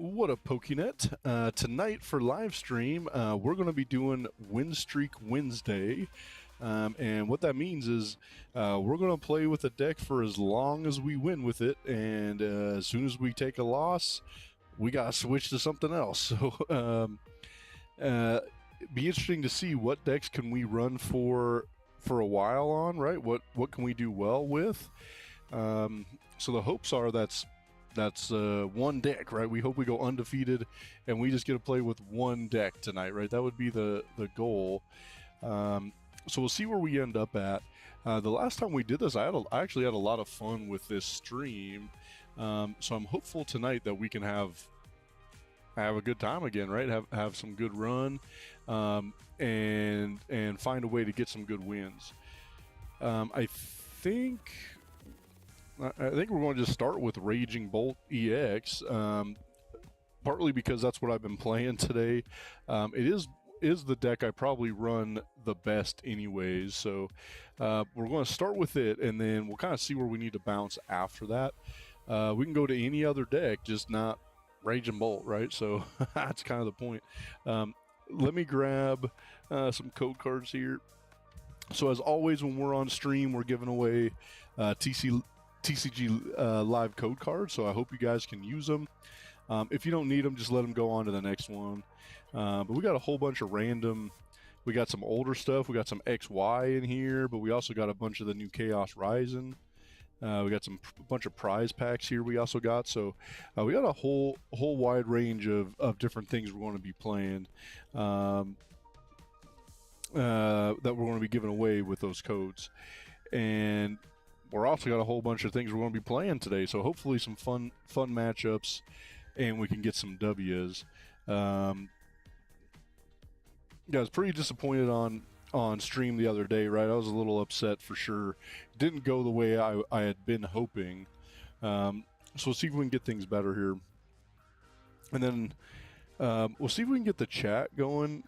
What up, Pokenet? Tonight for live stream, we're going to be doing Winstreak Wednesday. And what that means is we're going to play with a deck for as long as we win with it. And as soon as we take a loss, we got to switch to something else. So be interesting to see what decks can we run for a while on, right? What can we do well with? So the hopes are that's one deck, right? We hope we go undefeated and we just get to play with one deck tonight, right? That would be the goal. So we'll see where we end up at. The last time we did this, I actually had a lot of fun with this stream. So I'm hopeful tonight that we can have a good time again, right? Have some good run, and find a way to get some good wins. I think we're going to just start with Raging Bolt EX, partly because that's what I've been playing today. It is the deck I probably run the best anyways, so we're going to start with it, and then we'll kind of see where we need to bounce after that. We can go to any other deck, just not Raging Bolt, right? So that's kind of the point. Let me grab some code cards here. So as always, when we're on stream, we're giving away TCG live code cards, so I hope you guys can use them. If you don't need them, just let them go on to the next one. But we got a whole bunch of random. We got some older stuff. We got some XY in here, but we also got a bunch of the new Chaos Rising. We got a bunch of prize packs here. We also got we got a whole wide range of different things we're going to be playing. That we're going to be giving away with those codes, and we're also got a whole bunch of things we're going to be playing today. So hopefully some fun matchups, and we can get some W's. Yeah, I was pretty disappointed on stream the other day, right? I was a little upset for sure. It didn't go the way I had been hoping. So we'll see if we can get things better here, and then we'll see if we can get the chat going.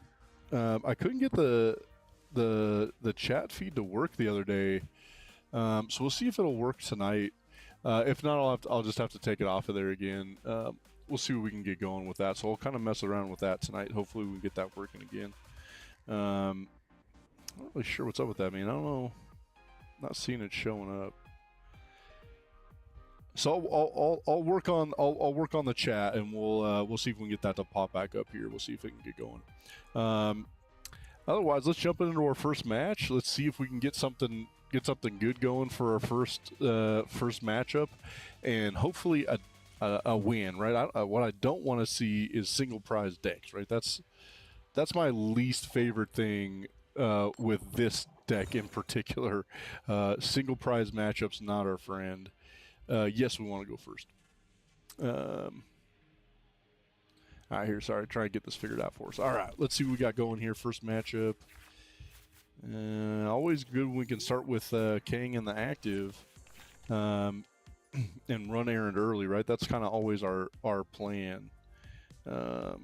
I couldn't get the chat feed to work the other day. So we'll see if it'll work tonight. If not, I'll just have to take it off of there again. We'll see what we can get going with that. So I'll kind of mess around with that tonight. Hopefully we can get that working again. I'm not really sure what's up with that, man. I don't know. Not seeing it showing up. So I'll work on the chat, and we'll see if we can get that to pop back up here. We'll see if it can get going. Otherwise, let's jump into our first match. Let's see if we can get something good going for our first matchup, and hopefully a win, right? What I don't want to see is single prize decks, right? That's my least favorite thing with this deck in particular. Single prize matchups, not our friend. Yes, we want to go first. All right, here, sorry, try to get this figured out for us. All right, let's see what we got going here. First matchup. Always good when we can start with Kang in the active and run errand early, right? That's kind of always our plan. All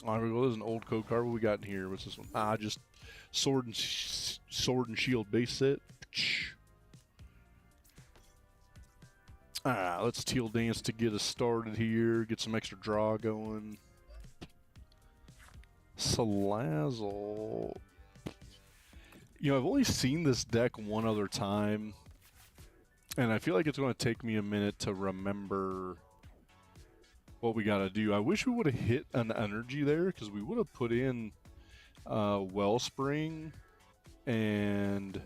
right, we go. There's an old code card. What we got in here? What's this one? Just sword and shield base set. Let's teal dance to get us started here. Get some extra draw going. Salazzle. You know, I've only seen this deck one other time, and I feel like it's going to take me a minute to remember what we got to do. I wish we would have hit an energy there, because we would have put in Wellspring and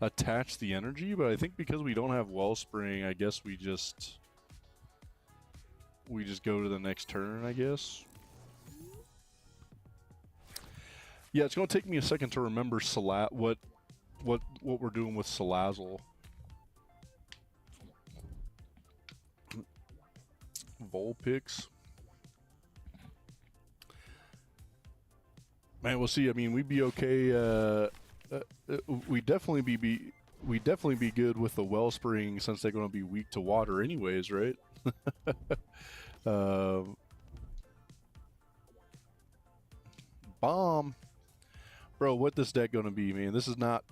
attach the energy, but I think because we don't have Wellspring, I guess we just go to the next turn, I guess. Yeah, it's going to take me a second to remember what we're doing with Salazzle. Vulpix. Man, we'll see. I mean, we'd be okay. We definitely be good with the Wellspring, since they're going to be weak to water anyways, right? Bomb. Bro, what this deck gonna be, man? This is not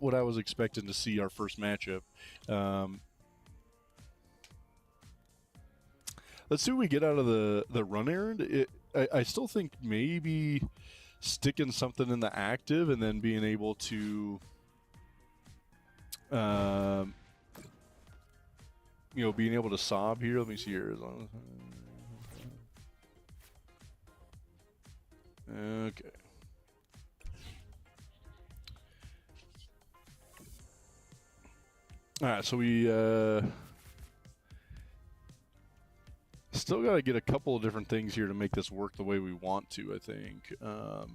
what I was expecting to see our first matchup. Let's see what we get out of the run errand. I still think maybe sticking something in the active and then being able to, you know, being able to sob here. Let me see here. As long as, okay. All right, so we still got to get a couple of different things here to make this work the way we want to, I think. I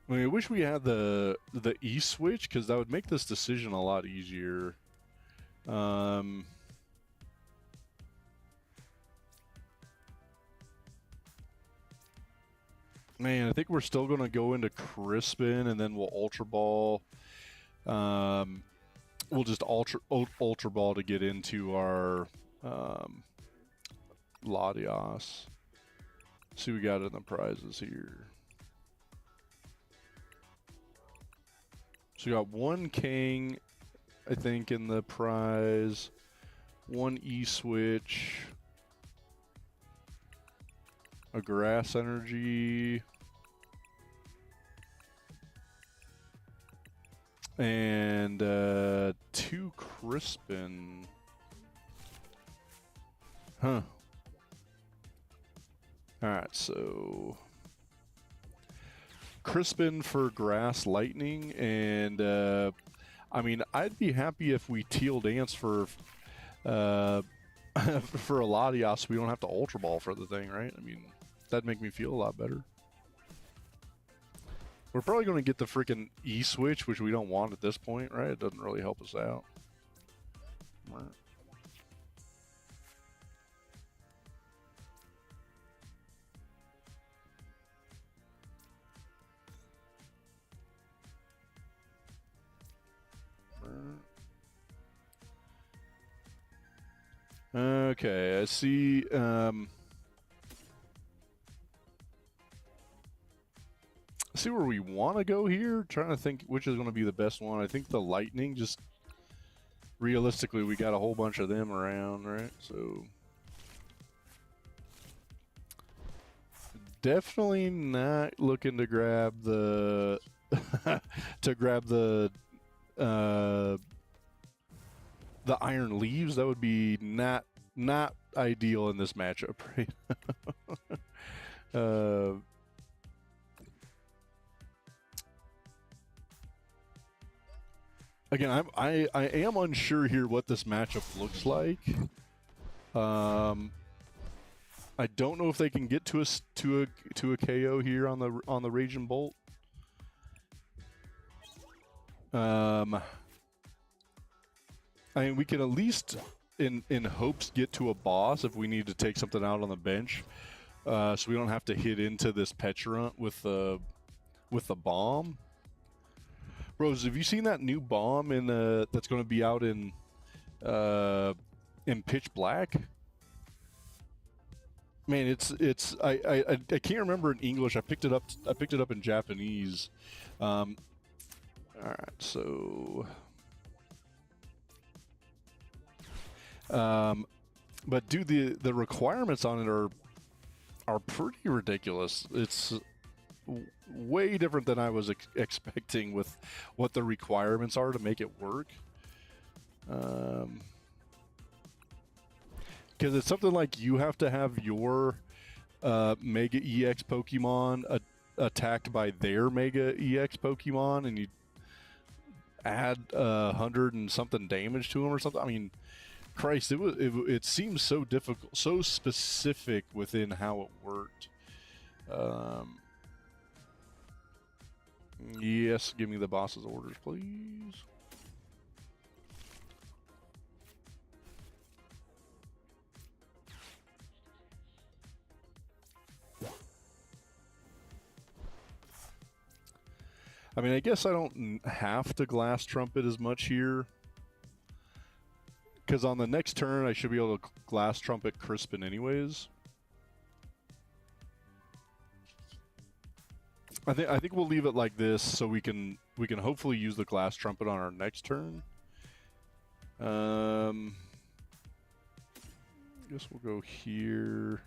mean, I wish we had the E switch, because that would make this decision a lot easier. Man, I think we're still going to go into Crispin, and then we'll Ultra Ball. We'll just Ultra Ball to get into our Latios. See what we got in the prizes here. So we got one King, I think, in the prize. One E-Switch. A Grass Energy. And 2 Crispin. Huh. Alright, so Crispin for Grass Lightning, and I mean, I'd be happy if we Teal Dance for for a Latios, so we don't have to Ultra Ball for the thing, right? I mean, that'd make me feel a lot better. We're probably going to get the freaking E-Switch, which we don't want at this point, right? It doesn't really help us out. Right. Okay, I see. See where we want to go here. Trying to think which is going to be the best one. I think the Lightning. Just realistically, we got a whole bunch of them around, right? So definitely not looking to grab the the Iron Leaves. That would be not ideal in this matchup, right? Again, I am unsure here what this matchup looks like. I don't know if they can get to a KO here on the Raging Bolt. I mean, we can at least, in hopes, get to a boss if we need to take something out on the bench, so we don't have to hit into this Petulant with the bomb. Rose, have you seen that new bomb in that's going to be out in Pitch Black? Man, it's I can't remember in English. I picked it up in Japanese. All right, so but dude, the requirements on it are pretty ridiculous. It's way different than I was expecting with what the requirements are to make it work. Because it's something like you have to have your Mega EX Pokemon attacked by their Mega EX Pokemon, and you add 100 and something damage to them or something. I mean, Christ, it seems so difficult, so specific within how it worked. Yes, give me the boss's orders, please. I mean, I guess I don't have to Glass Trumpet as much here, because on the next turn I should be able to Glass Trumpet Crispin anyways. I think we'll leave it like this so we can hopefully use the glass trumpet on our next turn. I guess we'll go here.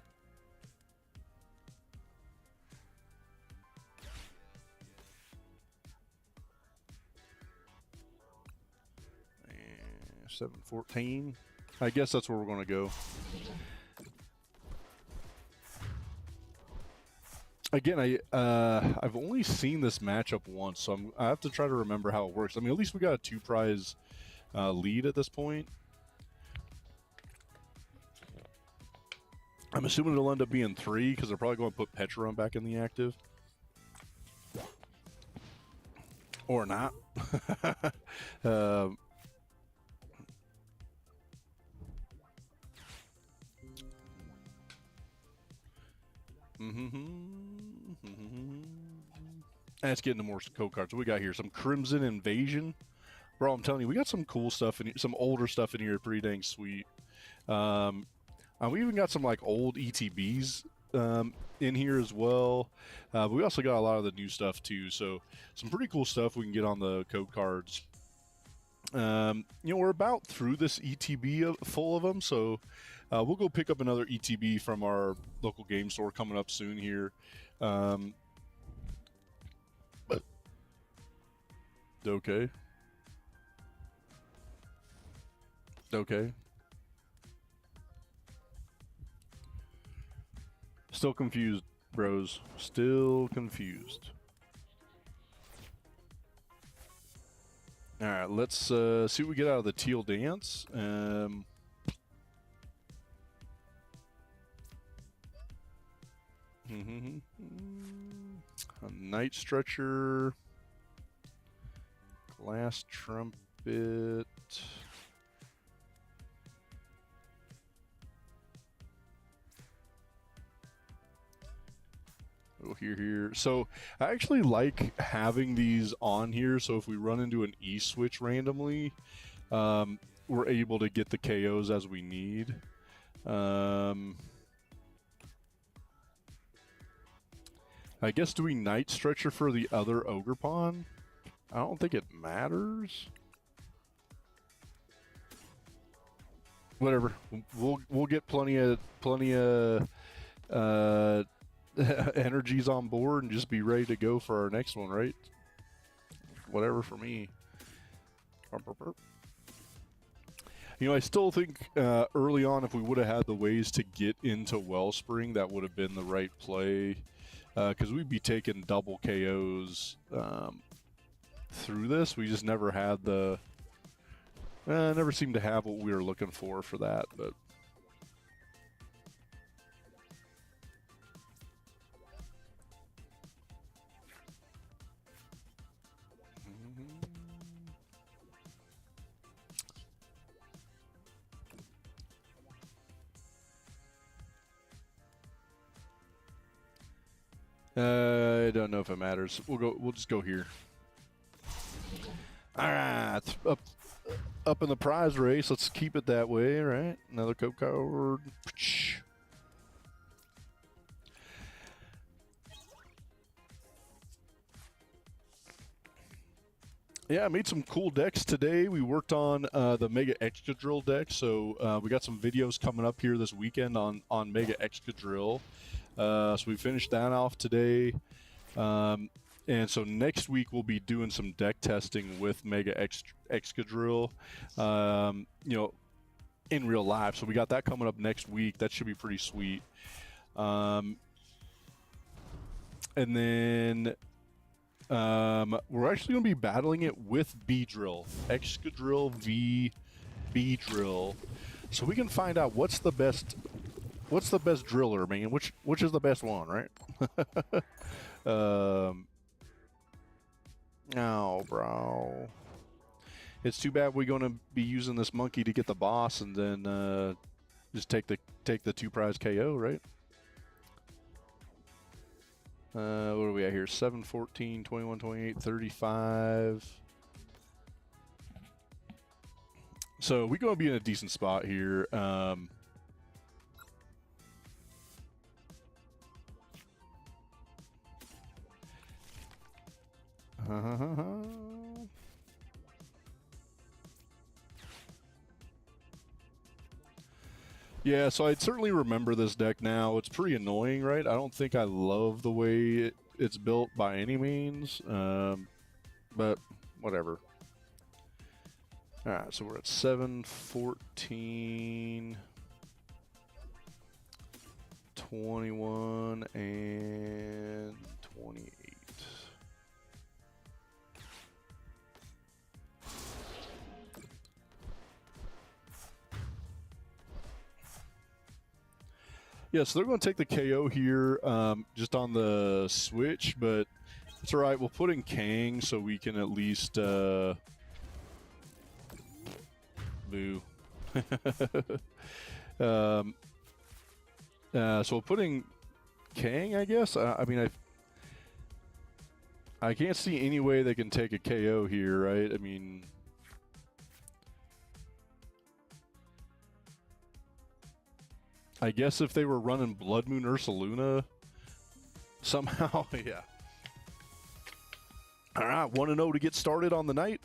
And 7-14. I guess that's where we're going to go. Again, I've only seen this matchup once, so I have to try to remember how it works. I mean, at least we got a 2-prize lead at this point. I'm assuming it'll end up being 3 because they're probably going to put Petron back in the active. Or not. Let's get into more code cards. What we got here? Some Crimson Invasion. Bro, I'm telling you, we got some cool stuff in here, some older stuff in here, pretty dang sweet. We even got some like old ETBs in here as well. But we also got a lot of the new stuff too. So some pretty cool stuff we can get on the code cards. You know, we're about through this ETB full of them, so we'll go pick up another ETB from our local game store coming up soon here. But okay. Okay. Still confused, bros. Still confused. All right, let's see what we get out of the teal dance. A night stretcher, glass trumpet. Oh, here. So I actually like having these on here. So if we run into an E switch randomly, we're able to get the KOs as we need. I guess doing Night Stretcher for the other Ogre Pawn? I don't think it matters. Whatever. We'll get plenty of energies on board and just be ready to go for our next one, right? Whatever for me. You know, I still think early on, if we would have had the ways to get into Wellspring, that would have been the right play. Because we'd be taking double KOs through this. We just never had the... never seemed to have what we were looking for that, but... I don't know if it matters. We'll just go here. All right, up in the prize race. Let's keep it that way, right? Another code card. Yeah, I made some cool decks today. We worked on the Mega Excadrill deck, so we got some videos coming up here this weekend on Mega Excadrill. So we finished that off today. And so next week we'll be doing some deck testing with Mega Excadrill, you know, in real life. So we got that coming up next week. That should be pretty sweet. And then we're actually going to be battling it with Beedrill. Excadrill v Beedrill. So we can find out what's the best driller, man. Which is the best one, right? Oh, bro. It's too bad we're going to be using this monkey to get the boss and then just take the 2-prize KO, right? What are we at here? 7, 14, 21, 28, 35. So we're going to be in a decent spot here. Yeah, so I'd certainly remember this deck now. It's pretty annoying, right? I don't think I love the way it's built by any means, but whatever. All right, so we're at 7, 14, 21, and 28. Yeah, so they're going to take the KO here just on the switch, but it's all right. We'll put in Kang so we can at least... boo. So we'll put in Kang, I guess. I mean, I can't see any way they can take a KO here, right? I mean... I guess if they were running Blood Moon Ursaluna, somehow, yeah. All right, 1-0 to get started on the night.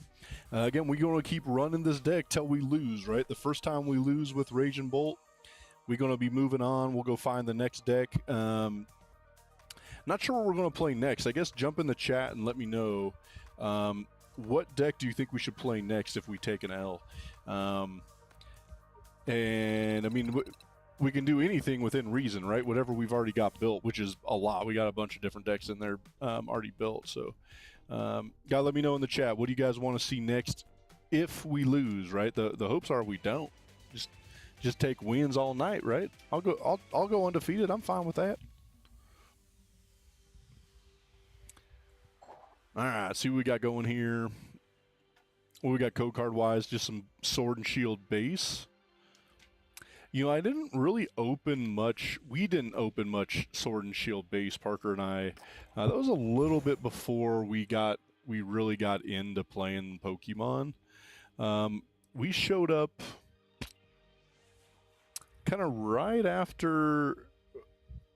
Again, we're going to keep running this deck till we lose, right? The first time we lose with Raging Bolt, we're going to be moving on. We'll go find the next deck. Not sure what we're going to play next. I guess jump in the chat and let me know. What deck do you think we should play next if we take an L? And, I mean... we can do anything within reason, right? Whatever we've already got built, which is a lot. We got a bunch of different decks in there already built. So, gotta let me know in the chat. What do you guys want to see next if we lose, right? The hopes are we don't. Just take wins all night, right? I'll go undefeated. I'm fine with that. All right, see what we got going here. What we got code card wise, just some Sword and Shield base. You know, I didn't really open much. We didn't open much Sword and Shield base, Parker and I. That was a little bit before we really got into playing Pokemon. We showed up kind of right after.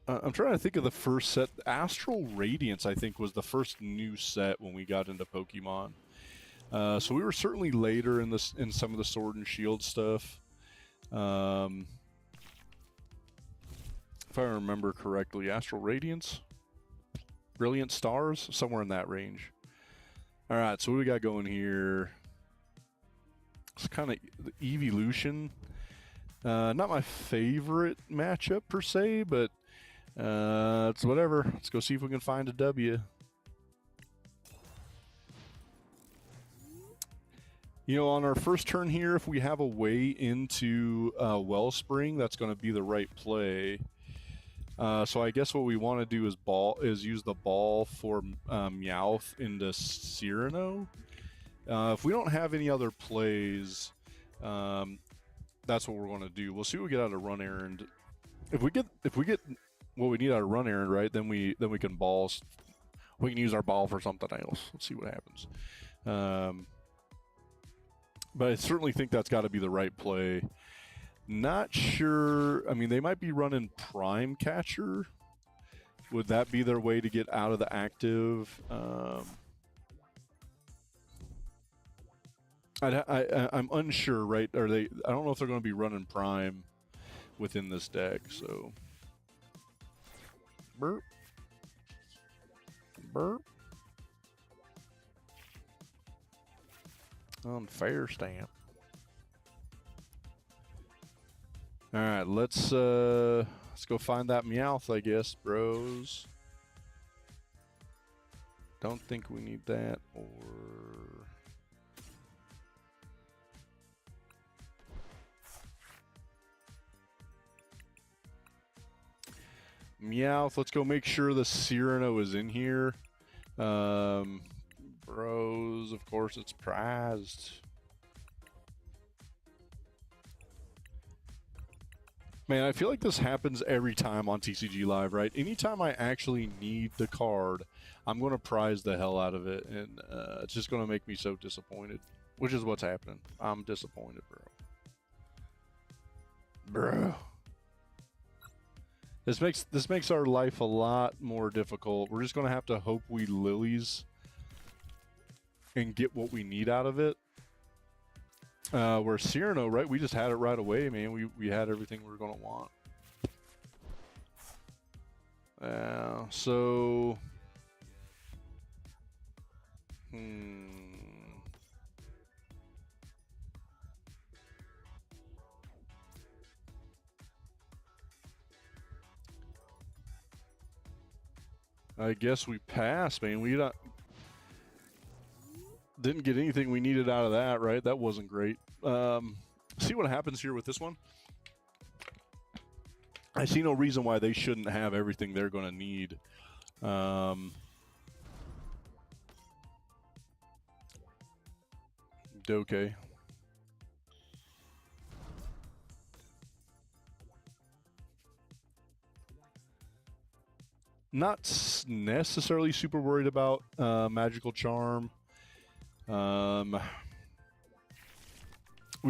I'm trying to think of the first set. Astral Radiance, I think, was the first new set when we got into Pokemon. So we were certainly later in some of the Sword and Shield stuff. If I remember correctly, Astral Radiance, Brilliant Stars, somewhere in that range. All right, so what we got going here? It's kind of the Evolution. Not my favorite matchup per se, but it's whatever. Let's go see if we can find a W. You know, on our first turn here, if we have a way into Wellspring, that's going to be the right play. So I guess what we want to do is use the ball for Meowth into Cyrano. If we don't have any other plays, that's what we're going to do. We'll see what we get out of Run Errand. If we get what we need out of Run Errand, right, then we can balls. We can use our ball for something else. Let's see what happens. But I certainly think that's got to be the right play. Not sure. I mean, they might be running Prime Catcher. Would that be their way to get out of the active? I'm unsure, right? Are they? I don't know if they're going to be running Prime within this deck. So, burp, burp. Unfair stamp. All right, let's go find that Meowth, I guess, bros. Don't think we need that, or Meowth. Let's go make sure the Cyrano is in here. Bros, of course it's prized. Man, I feel like this happens every time on TCG Live, right? Anytime I actually need the card, I'm going to prize the hell out of it, and it's just going to make me so disappointed, which is what's happening. I'm disappointed, bro. This makes our life a lot more difficult. We're just going to have to hope we lilies and get what we need out of it. Where Cyrano, right, we just had it right away, man. We had everything we were going to want. So... I guess we passed, man. We didn't get anything we needed out of that, right? That wasn't great. See what happens here with this one? I see no reason why they shouldn't have everything they're going to need. Okay. Not necessarily super worried about Magical Charm. We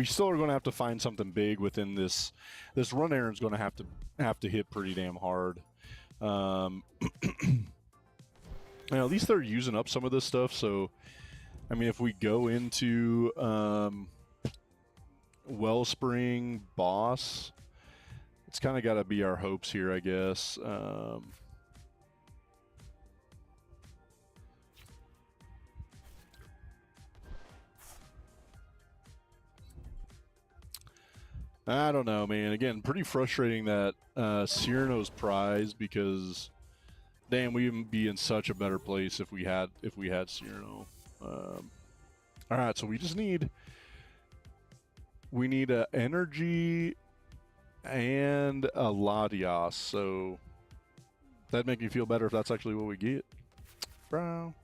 still are going to have to find something big within this. This run errand's going to have to hit pretty damn hard. At least they're using up some of this stuff. So, I mean, if we go into Wellspring boss, it's kind of got to be our hopes here, I guess. I don't know, man. Again, pretty frustrating that Cyrano's prize, because damn, we'd be in such a better place if we had Cyrano. All right, so we need a energy and a Latias. So that'd make me feel better if that's actually what we get, bro.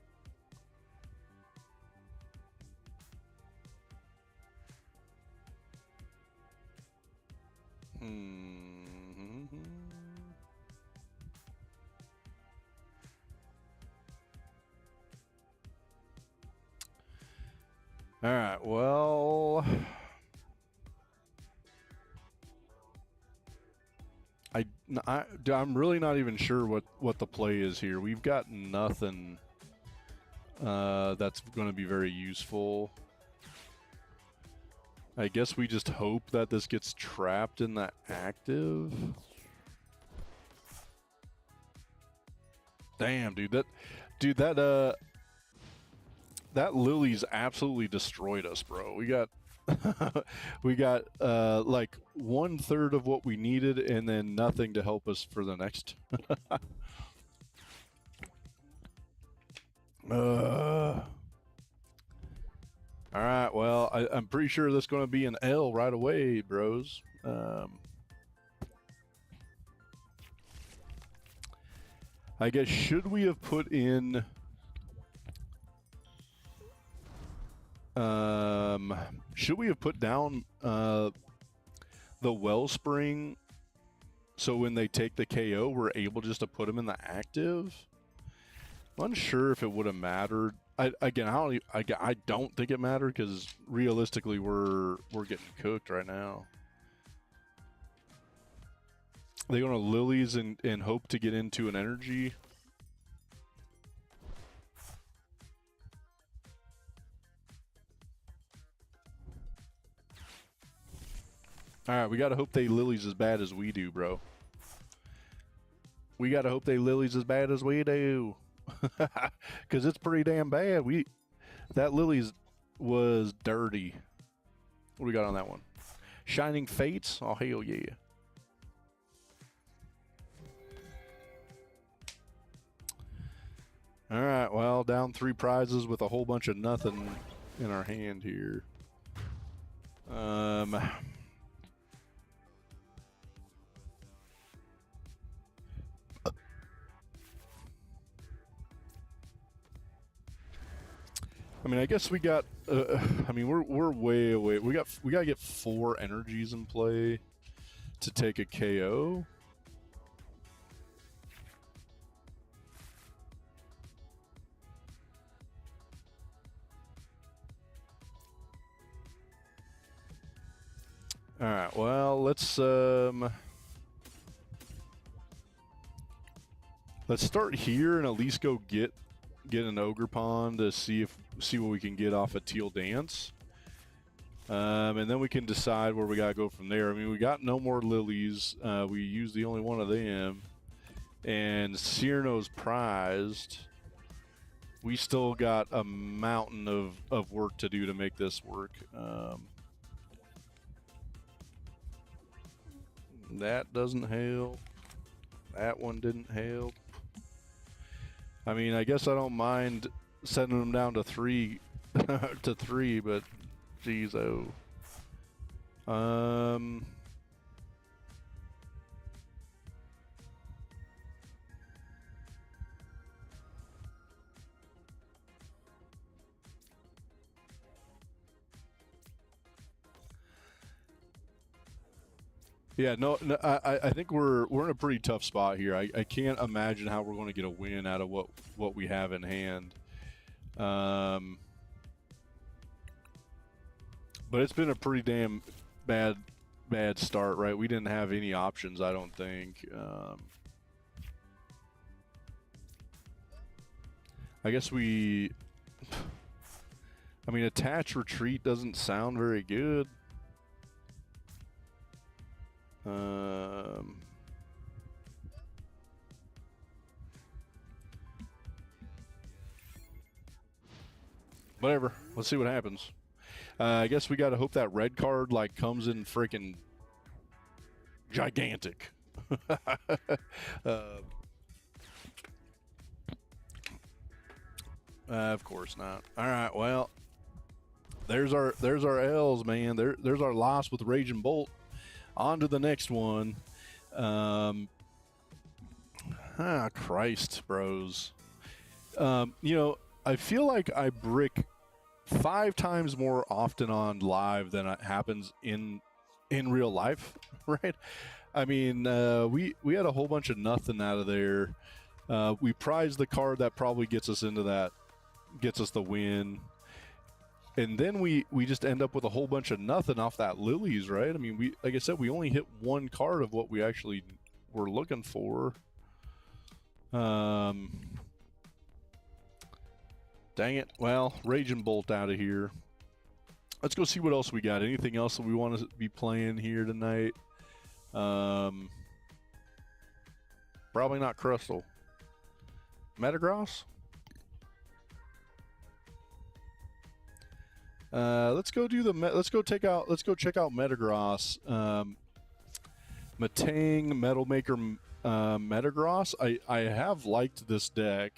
All right, well, I'm really not even sure what the play is here. We've got nothing that's going to be very useful. I guess we just hope that this gets trapped in that active. Damn, dude, that Lily's absolutely destroyed us, bro. We got like 1/3 of what we needed, and then nothing to help us for the next. All right, well, I'm pretty sure that's going to be an L right away, bros. I guess, should we have put in... should we have put down the Wellspring so when they take the KO, we're able just to put them in the active? I'm unsure if it would have mattered. I don't think it mattered, because realistically we're getting cooked right now. They're going to Lilies and hope to get into an energy. Alright, we gotta hope they Lilies as bad as we do, bro. We gotta hope they Lilies as bad as we do. Because it's pretty damn bad. That Lilies was dirty. What do we got on that one? Shining Fates? Oh, hell yeah. Alright, well, down 3 prizes with a whole bunch of nothing in our hand here. I mean, I guess we got. I mean, we're way away. We gotta get 4 energies in play to take a KO. All right. Well, let's start here and at least go get an Ogre Pond to see if see what we can get off a Teal Dance. And then we can decide where we got to go from there. I mean, we got no more lilies. We used the only one of them. And Cyrano's prized. We still got a mountain of work to do to make this work. That doesn't help. That one didn't help. I mean, I guess I don't mind sending them down to 3 to 3, but geez, oh. Yeah, no, I think we're in a pretty tough spot here. I can't imagine how we're going to get a win out of what we have in hand. But it's been a pretty damn bad start, right? We didn't have any options, I don't think. I guess I mean, attach retreat doesn't sound very good. Whatever. Let's see what happens. I guess we got to hope that red card like comes in freaking gigantic. Of course not. All right. Well, there's our L's, man. There's our loss with Raging Bolt. On to the next one. Christ, bros. You know, I feel like I brick 5 times more often on live than it happens in real life, right? I mean, we had a whole bunch of nothing out of there. We prized the card that probably gets us into that, gets us the win. And then we just end up with a whole bunch of nothing off that lilies, right? I mean, like I said, we only hit 1 card of what we actually were looking for. Dang it. Well, Raging Bolt out of here. Let's go see what else we got. Anything else that we want to be playing here tonight? Probably not Crystal. Metagross? Let's go check out Metagross. Matang, Metal Maker, Metagross. I have liked this deck.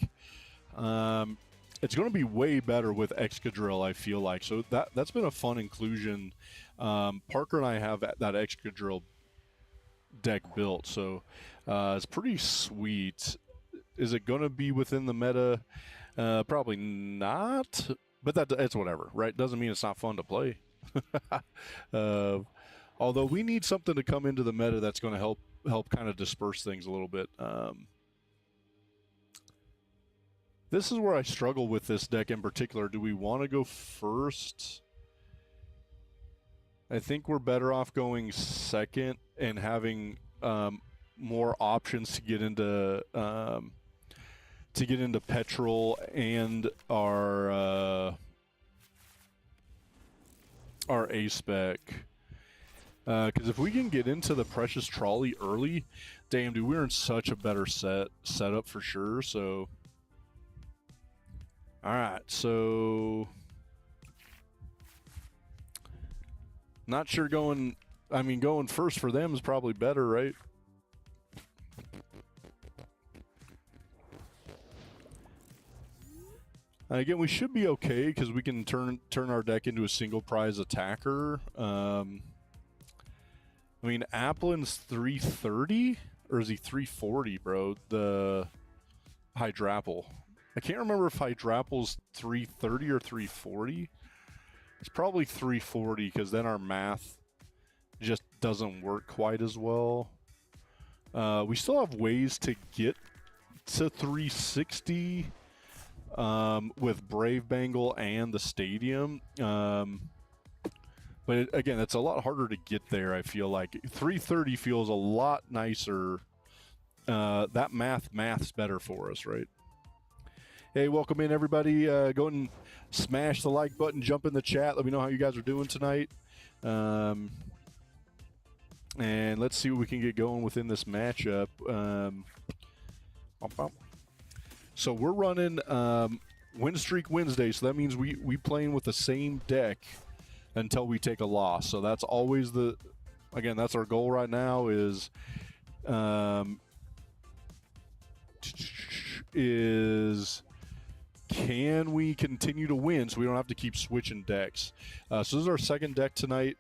It's going to be way better with Excadrill, I feel like. So that's been a fun inclusion. Parker and I have that Excadrill deck built, so it's pretty sweet. Is it going to be within the meta? Probably not. But it's whatever, right? Doesn't mean it's not fun to play. Although we need something to come into the meta that's going to help kind of disperse things a little bit. This is where I struggle with this deck in particular. Do we want to go first? I think we're better off going second and having more options to get into Petrol and our A-Spec. Because if we can get into the Precious Trolley early, damn, dude, we're in such a better setup for sure. So, all right, so not sure going first for them is probably better, right? Again, we should be okay because we can turn our deck into a single prize attacker. I mean, Applin's 330 or is he 340, bro? The Hydrapple. I can't remember if Hydrapple's 330 or 340. It's probably 340 because then our math just doesn't work quite as well. We still have ways to get to 360. With Brave Bengal and the Stadium. But again, it's a lot harder to get there, I feel like. 330 feels a lot nicer. That math's better for us, right? Hey, welcome in everybody. Go and smash the like button, jump in the chat. Let me know how you guys are doing tonight. And let's see what we can get going within this matchup. So we're running Winstreak Wednesday, so that means we playing with the same deck until we take a loss. So that's always again, that's our goal right now is can we continue to win so we don't have to keep switching decks. So this is our second deck tonight.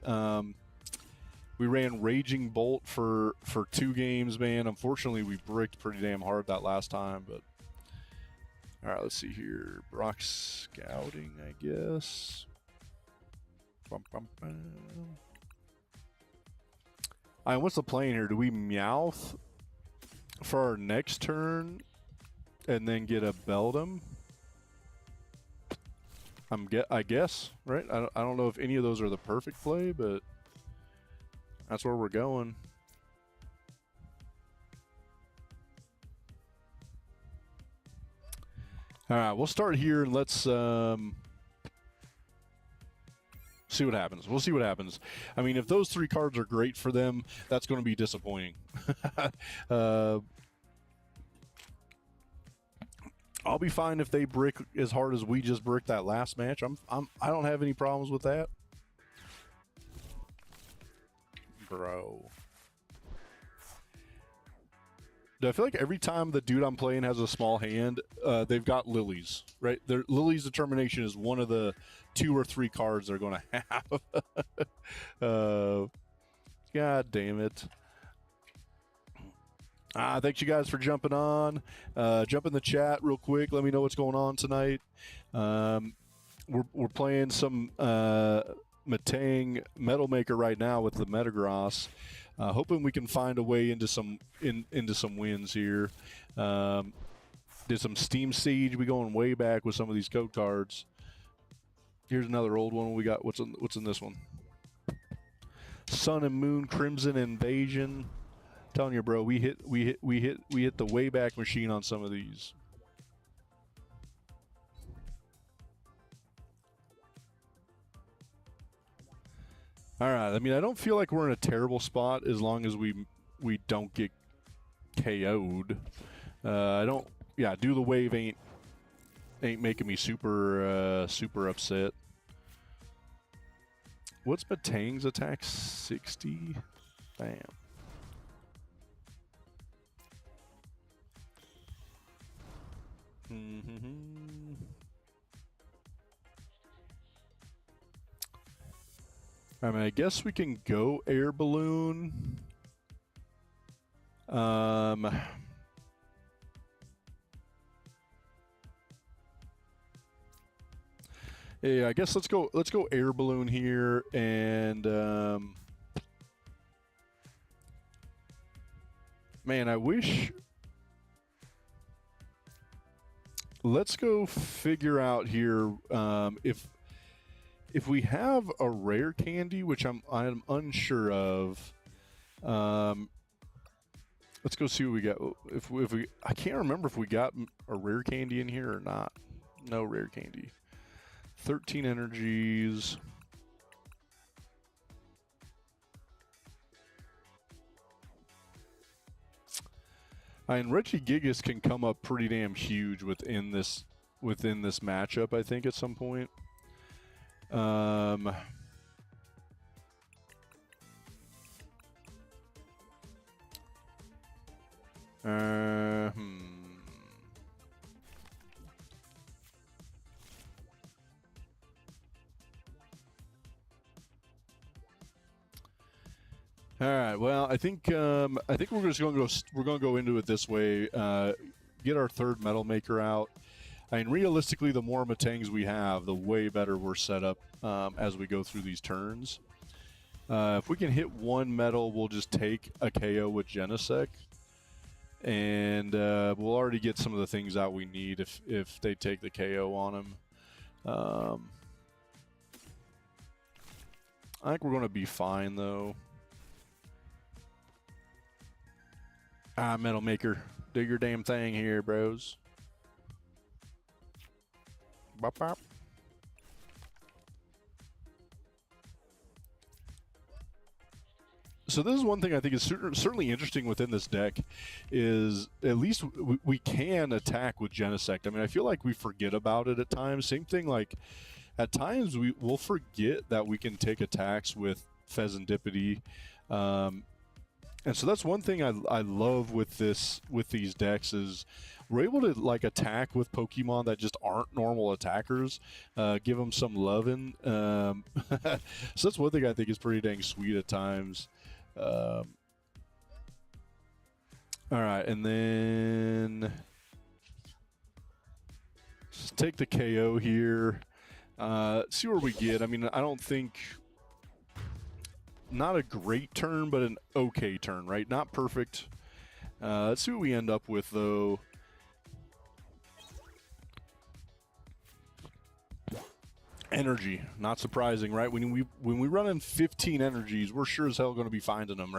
We ran Raging Bolt for 2 games, man. Unfortunately, we bricked pretty damn hard that last time, but all right, let's see here. Brock Scouting, I guess. All right, what's the plan here? Do we Meowth for our next turn and then get a Beldum? I guess, right? I don't know if any of those are the perfect play, but that's where we're going. All right, we'll start here and let's see what happens. We'll see what happens. I mean, if those 3 cards are great for them, that's going to be disappointing. I'll be fine if they brick as hard as we just bricked that last match. I don't have any problems with that. Bro. I feel like every time the dude I'm playing has a small hand, they've got Lilies, right? Lily's Determination is one of the 2 or 3 cards they're going to have. God damn it. Thanks you guys for jumping on. Jump in the chat real quick. Let me know what's going on tonight. We're playing some Matang Metal Maker right now with the Metagross. Hoping we can find a way into some wins here. Did some Steam Siege. We going way back with some of these code cards. Here's another old one we got. What's in this one? Sun and Moon Crimson Invasion. I'm telling you, bro, we hit the way back machine on some of these. All right. I mean, I don't feel like we're in a terrible spot as long as we don't get KO'd. I don't. Yeah, do the wave ain't making me super upset. What's Batang's attack? 60. Bam. I mean, I guess we can go Air Balloon. Yeah, I guess let's go Air Balloon here, and man, I wish. Let's go figure out here if we have a rare candy, which I'm unsure of. Let's go see what we got. If we I can't remember if we got a rare candy in here or not. No rare candy. 13 energies. And Regigigas can come up pretty damn huge within this matchup, I think, at some point. All right. Well, I think we're just going to go into it this way. Get our third Metal Maker out. I mean, realistically, the more Matangs we have, the way better we're set up as we go through these turns. If we can hit 1 metal, we'll just take a KO with Genesect, and we'll already get some of the things out we need if they take the KO on him. I think we're going to be fine, though. Metal Maker, do your damn thing here, bros. Bop, bop. So this is one thing I think is certainly interesting within this deck, is at least we can attack with Genesect. I mean, I feel like we forget about it at times. Same thing, like at times we'll forget that we can take attacks with Pheasantipity. And so that's one thing I love with these decks is we're able to like attack with Pokemon that just aren't normal attackers, give them some loving. So that's one thing I think is pretty dang sweet at times. All right, and then let's take the KO here. See where we get. I mean, I don't think, not a great turn, but an okay turn, right? Not perfect. Let's see what we end up with, though. Energy, not surprising, right? When we run in 15 energies, we're sure as hell going to be finding them,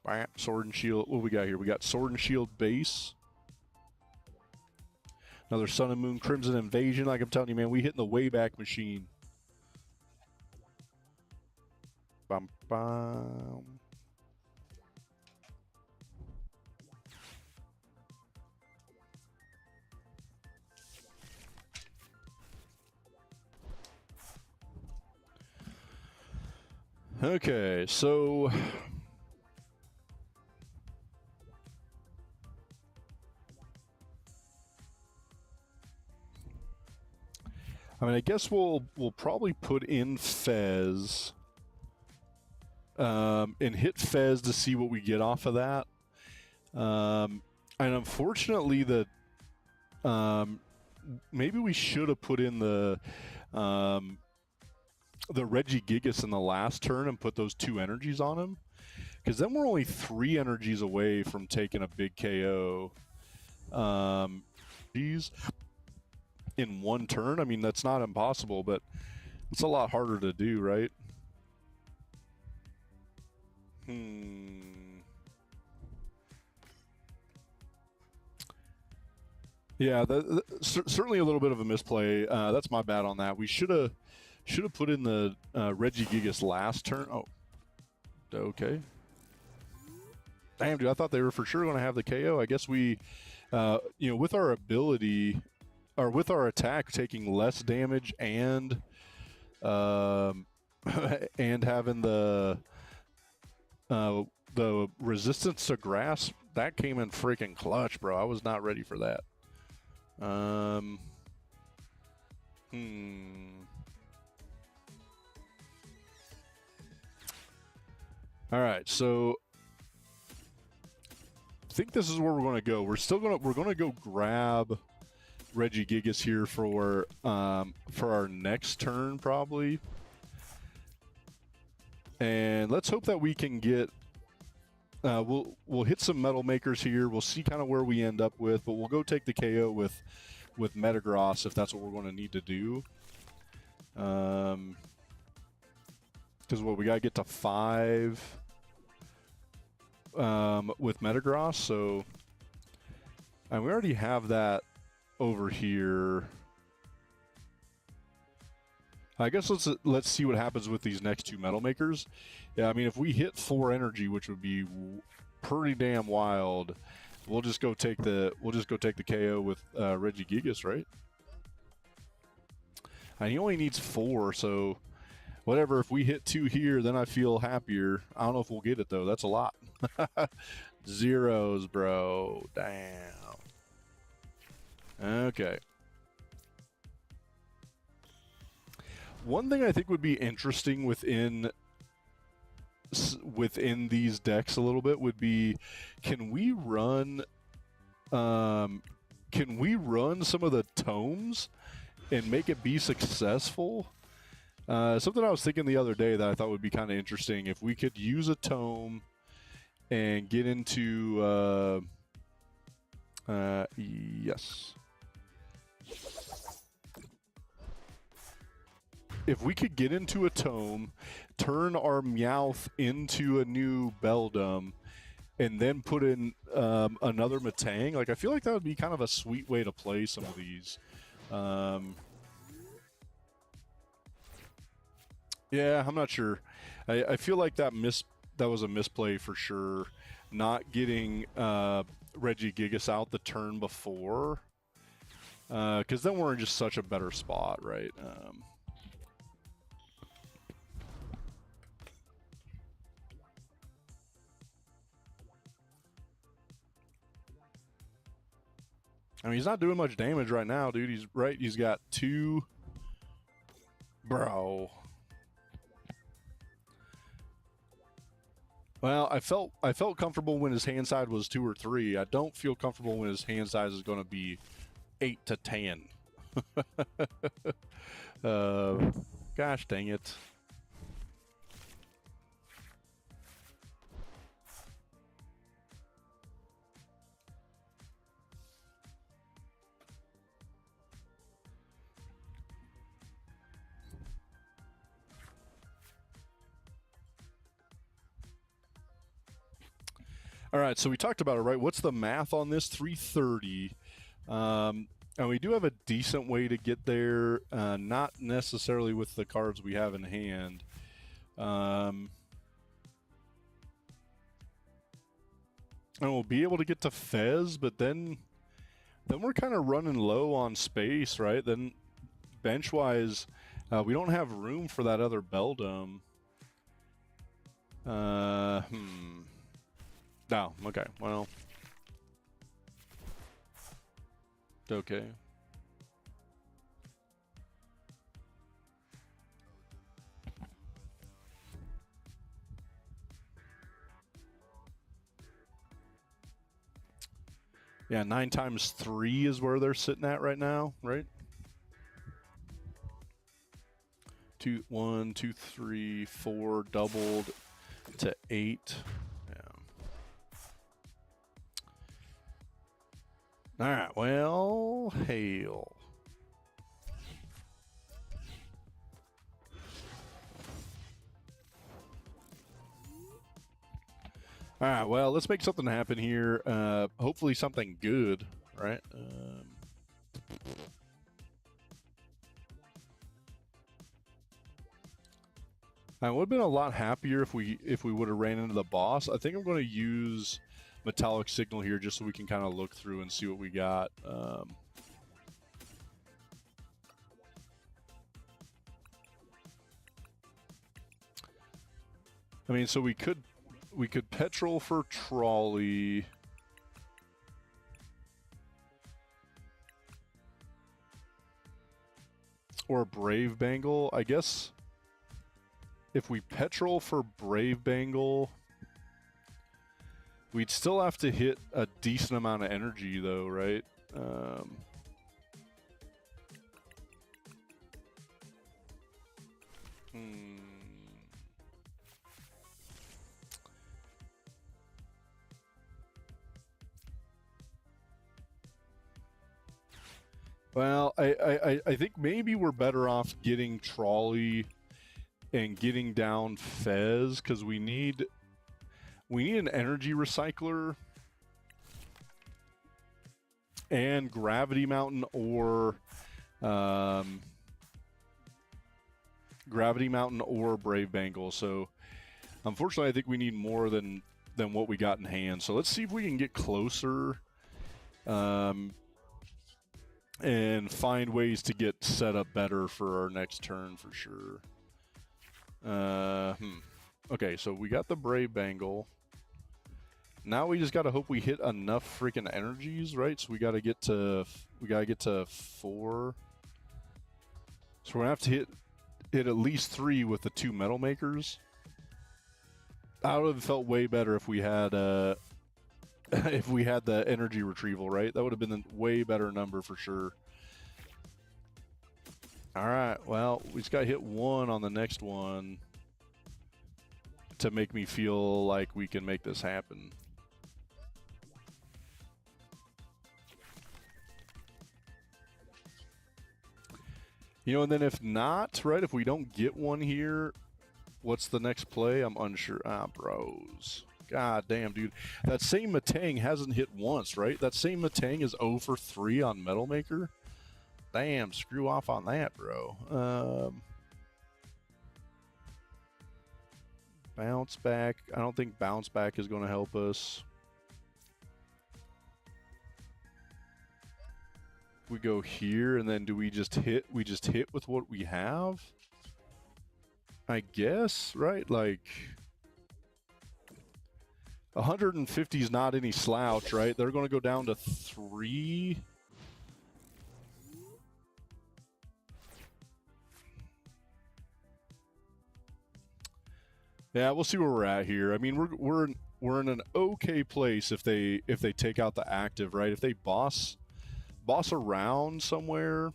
right? Sword and Shield. What we got here? We got Sword and Shield base. Another Sun and Moon Crimson Invasion. Like I'm telling you, man, we hitting the Wayback Machine. Bum, bum. Okay, so I mean, I guess we'll probably put in Fez and hit Fez to see what we get off of that. And unfortunately, maybe we should have put in the Regigigas in the last turn and put those 2 energies on him, because then we're only 3 energies away from taking a big KO. These in 1 turn, I mean, that's not impossible, but it's a lot harder to do, right? Yeah, certainly a little bit of a misplay. That's my bad on that. We should have put in the Regigigas last turn. Oh, okay. Damn, dude, I thought they were for sure going to have the KO. I guess we, with our ability, or with our attack taking less damage and and having the resistance to grass, that came in freaking clutch, bro. I was not ready for that. All right, so I think this is where we're going to go. We're going to go grab Regigigas here for our next turn probably, and let's hope that we can get. We'll hit some Metal Makers here. We'll see kind of where we end up with, but we'll go take the KO with Metagross if that's what we're going to need to do. Because we got to get to 5 with Metagross, so and we already have that over here. I guess let's see what happens with these next 2 Metal Makers. Yeah, I mean, if we hit 4 energy, which would be pretty damn wild, we'll just go take the KO with Regigigas, right? And he only needs 4, so whatever. If we hit 2 here, then I feel happier. I don't know if we'll get it though. That's a lot. Zeros, bro. Damn. Okay. One thing I think would be interesting within these decks a little bit would be, can we run some of the tomes and make it be successful? Something I was thinking the other day that I thought would be kind of interesting, if we could use a tome and get into yes. If we could get into a tome, turn our Meowth into a new Beldum, and then put in another Matang. Like, I feel like that would be kind of a sweet way to play some of these. Yeah, I'm not sure. I feel like that was a misplay for sure. Not getting Regigigas out the turn before, because then we're in just such a better spot, right? I mean, he's not doing much damage right now, dude. He's got 2. Bro. Well, I felt comfortable when his hand size was 2 or 3. I don't feel comfortable when his hand size is going to be 8 to 10. Gosh dang it. All right, so we talked about it, right? What's the math on this? 330. And we do have a decent way to get there, not necessarily with the cards we have in hand. And we'll be able to get to Fez, but then we're kind of running low on space, right? Then bench-wise, we don't have room for that other Beldum. No, okay, well. Okay. Yeah, 9 times 3 is where they're sitting at right now, right? 1, 2, 3, 4 doubled to 8. All right, well, hail. All right, well, let's make something happen here. Hopefully something good, right? I would have been a lot happier if we would have ran into the boss. I think I'm going to use Metallic Signal here just so we can kind of look through and see what we got. I mean, so we could petrol for Trolley. Or Brave Bangle. I guess if we petrol for Brave Bangle, we'd still have to hit a decent amount of energy, though, right? Well, I think maybe we're better off getting Trolley and getting down Fez, because we need an energy recycler and Gravity Mountain or Brave Bangle. So unfortunately, I think we need more than what we got in hand. So let's see if we can get closer and find ways to get set up better for our next turn for sure. Okay, so we got the Brave Bangle. Now we just gotta hope we hit enough freaking energies, right? So we gotta get to 4. So we're gonna have to hit at least 3 with the 2 Metal Makers. I would have felt way better if we had if we had the energy retrieval, right? That would have been a way better number for sure. All right, well, we just got to hit 1 on the next one to make me feel like we can make this happen. You know, and then if not, right, if we don't get one here, what's the next play? I'm unsure. Bros. God damn, dude. That same Matang hasn't hit once, right? That same Matang is 0 for 3 on Metal Maker. Damn, screw off on that, bro. Bounce back. I don't think bounce back is going to help us. We go here, and then do we just hit? We just hit with what we have? I guess, right? Like 150 is not any slouch, right? They're going to go down to 3. Yeah, we'll see where we're at here. I mean, we're in an okay place if they take out the active, right? If they boss around somewhere.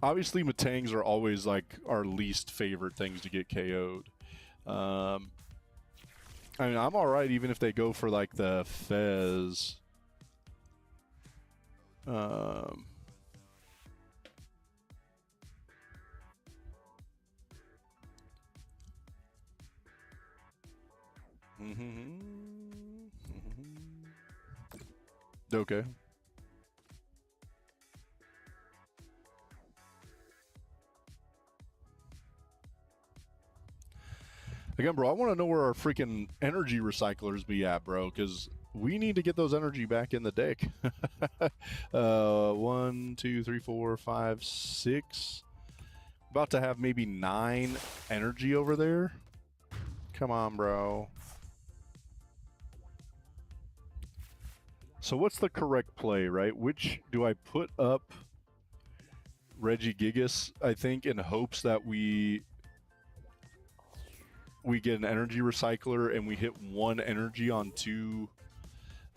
Obviously, Matangs are always like our least favorite things to get KO'd. I mean, I'm all right even if they go for like the Fez. Okay. Again, bro, I want to know where our freaking energy recyclers be at, bro, because we need to get those energy back in the deck. 1, 2, 3, 4, 5, 6. About to have maybe 9 energy over there. Come on, bro. So what's the correct play, right? Which do I put up Regigigas, I think, in hopes that we get an energy recycler and we hit 1 energy on 2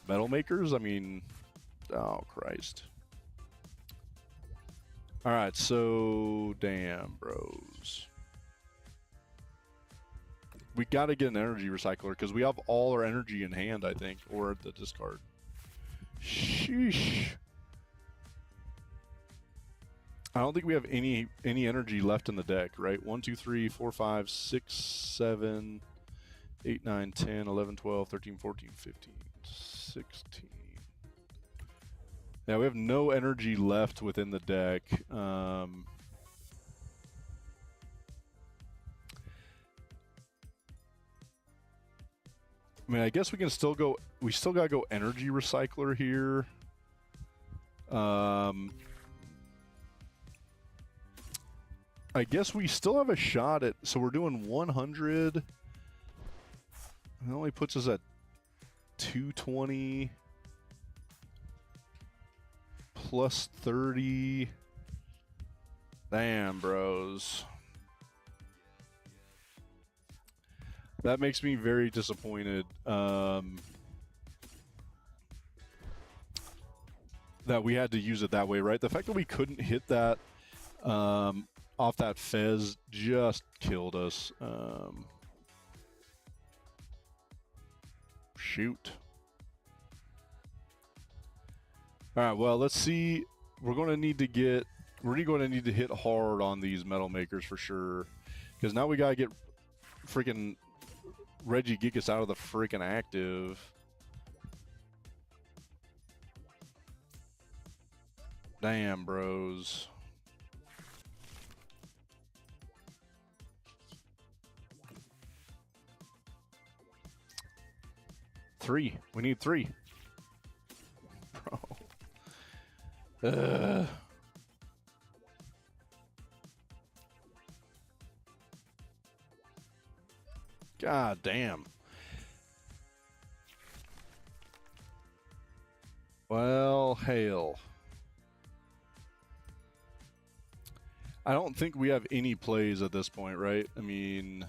metal makers? I mean, oh Christ. All right, so damn, bros. We got to get an energy recycler because we have all our energy in hand, I think, or at the discard. Sheesh. I don't think we have any energy left in the deck, right? 1, 2, 3, 4, 5, 6, 7, 8, 9, 10, 11, 12, 13, 14, 15, 16. Yeah, we have no energy left within the deck. I mean, I guess we can still go. We still gotta go energy recycler here. I guess we still have a shot at. So we're doing 100. It only puts us at 220 plus 30. Damn, bros. That makes me very disappointed that we had to use it that way, right? The fact that we couldn't hit that off that Fez just killed us. Shoot. All right, well, let's see. We're going to need to hit hard on these metal makers for sure, because now we got to get freaking Regigigas out of the freaking active. Damn, bros. Three. We need 3. Bro. God damn. Well, hail. I don't think we have any plays at this point, right? I mean...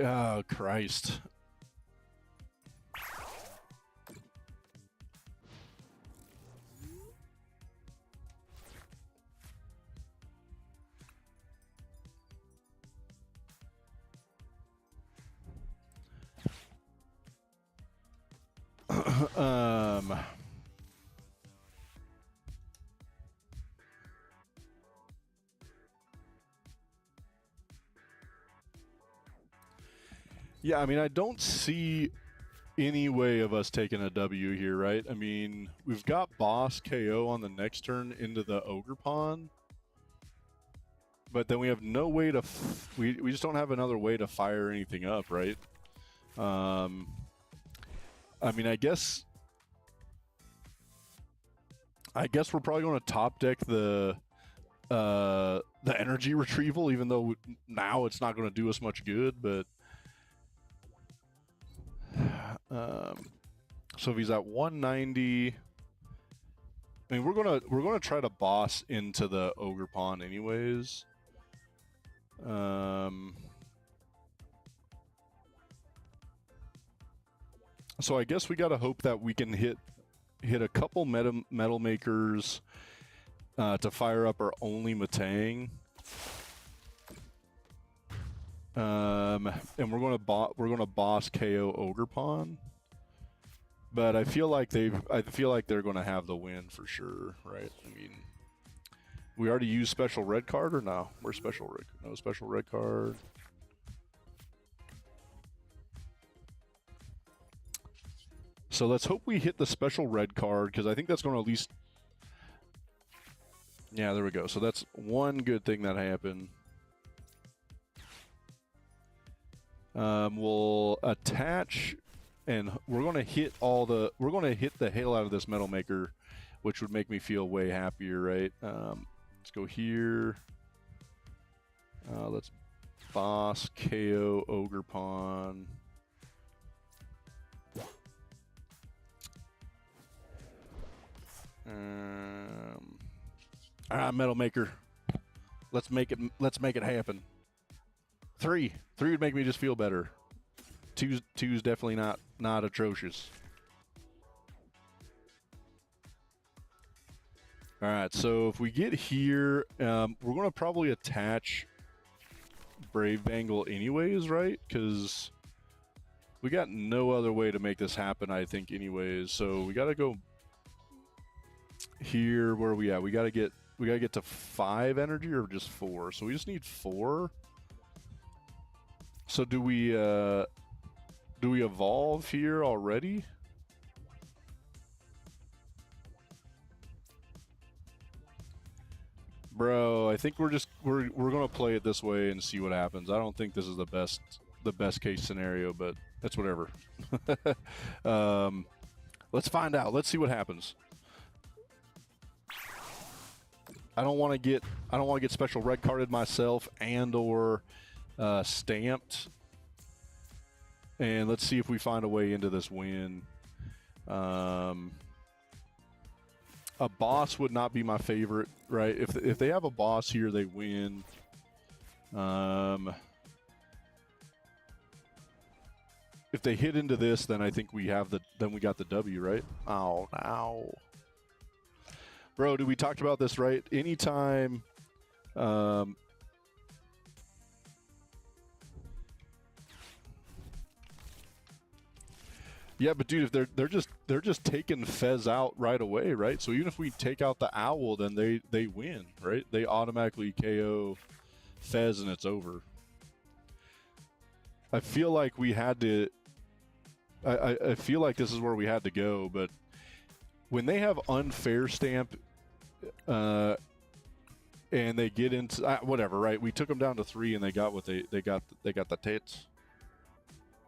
oh, Christ. Yeah, I mean, I don't see any way of us taking a W here, right? I mean, we've got boss KO on the next turn into the Ogre Pond, but then we have no way to we just don't have another way to fire anything up, right? I mean, I guess we're probably going to top deck the energy retrieval, even though now it's not going to do us much good, but so if he's at 190, I mean, we're gonna try to boss into the Ogre Pond anyways. So I guess we gotta hope that we can hit a couple metal makers to fire up our only Matang. And we're gonna boss KO Ogre Pond, but I feel like they're gonna have the win for sure, right? I mean, we already used special red card or no? Where's special red? No special red card. So let's hope we hit the special red card, because I think that's going to at least. Yeah, there we go. So that's one good thing that happened. We'll attach, and we're going to hit the hell out of this Metal Maker, which would make me feel way happier, right? Let's go here. Let's boss KO Ogre Pond. Metal Maker. Let's make it happen. Three would make me just feel better. Two's definitely not atrocious. All right, so if we get here, we're gonna probably attach Brave Bangle anyways, right? Because we got no other way to make this happen, I think, anyways. So we gotta go here. Where are we at? We gotta get to 5 energy or just 4. So we just need 4. So do we evolve here already? Bro, I think we're gonna play it this way and see what happens. I don't think this is the best case scenario, but that's whatever. Let's find out. Let's see what happens. I don't want to get special red carded myself and or stamped. And let's see if we find a way into this win. A boss would not be my favorite, right? If they have a boss here, they win. If they hit into this, then I think we got the W, right? Oh, ow. Bro, we talked about this, right? Anytime yeah, but dude, if they're just taking Fez out right away, right? So even if we take out the Owl, then they win, right? They automatically KO Fez and it's over. I feel like we had to. I feel like this is where we had to go, but when they have unfair stamp, and they get into whatever, right? We took them down to 3, and they got what they got the tits.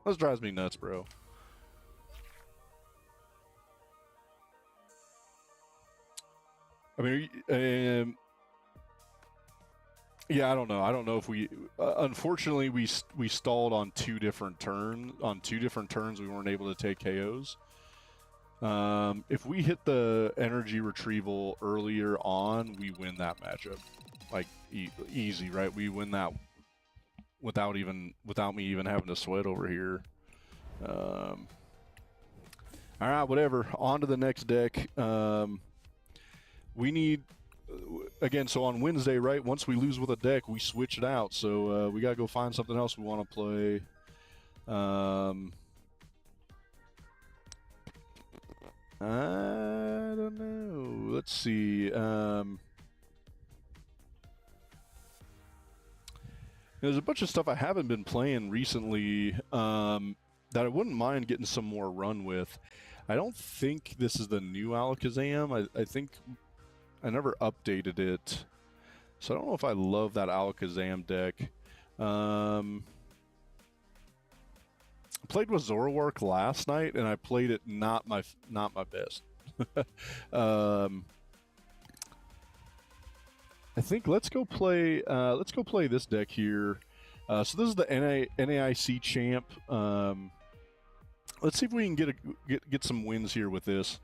This drives me nuts, bro. I mean, yeah, I don't know. I don't know if we. Unfortunately, we stalled on 2 different turns. On 2 different turns, we weren't able to take KOs. If we hit the energy retrieval earlier on, we win that matchup, like easy, right? We win that without me even having to sweat over here. All right, whatever. On to the next deck. We need, again, so on Wednesday, right, once we lose with a deck, we switch it out. So we got to go find something else we want to play. I don't know. Let's see. There's a bunch of stuff I haven't been playing recently that I wouldn't mind getting some more run with. I don't think this is the new Alakazam. I think I never updated it. So I don't know if I love that Alakazam deck. I played with Zoroark last night, and I played it not my best. I think let's go play this deck here. So this is the NAIC champ. Let's see if we can get some wins here with this.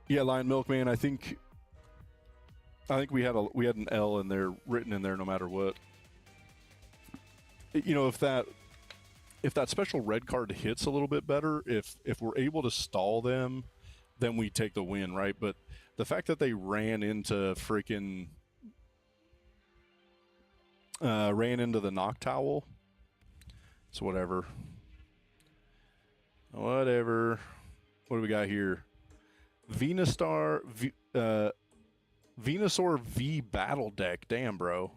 Yeah, Lion Milkman. I think we had an L in there, written in there, no matter what. You know, if that special red card hits a little bit better, if we're able to stall them, then we take the win, right? But the fact that they ran into freaking ran into the Noctowl, it's whatever. Whatever. What do we got here? Venusaur V Battle Deck. Damn, bro.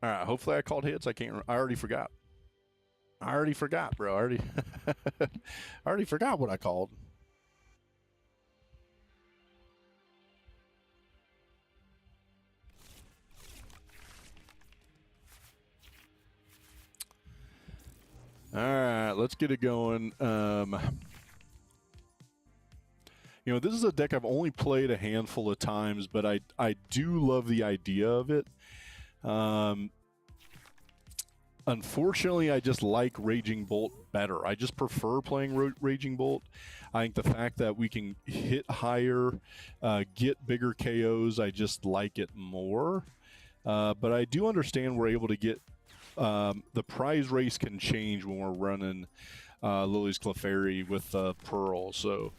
All right. Hopefully, I called hits. I can't. I already forgot. Bro. I already forgot what I called. All right, let's get it going. You know, this is a deck I've only played a handful of times, but I do love the idea of it. Unfortunately, I just like Raging Bolt better. I just prefer playing Raging Bolt. I think the fact that we can hit higher, get bigger KOs, I just like it more. But I do understand we're able to get the prize race can change when we're running Lily's Clefairy with Pearl. So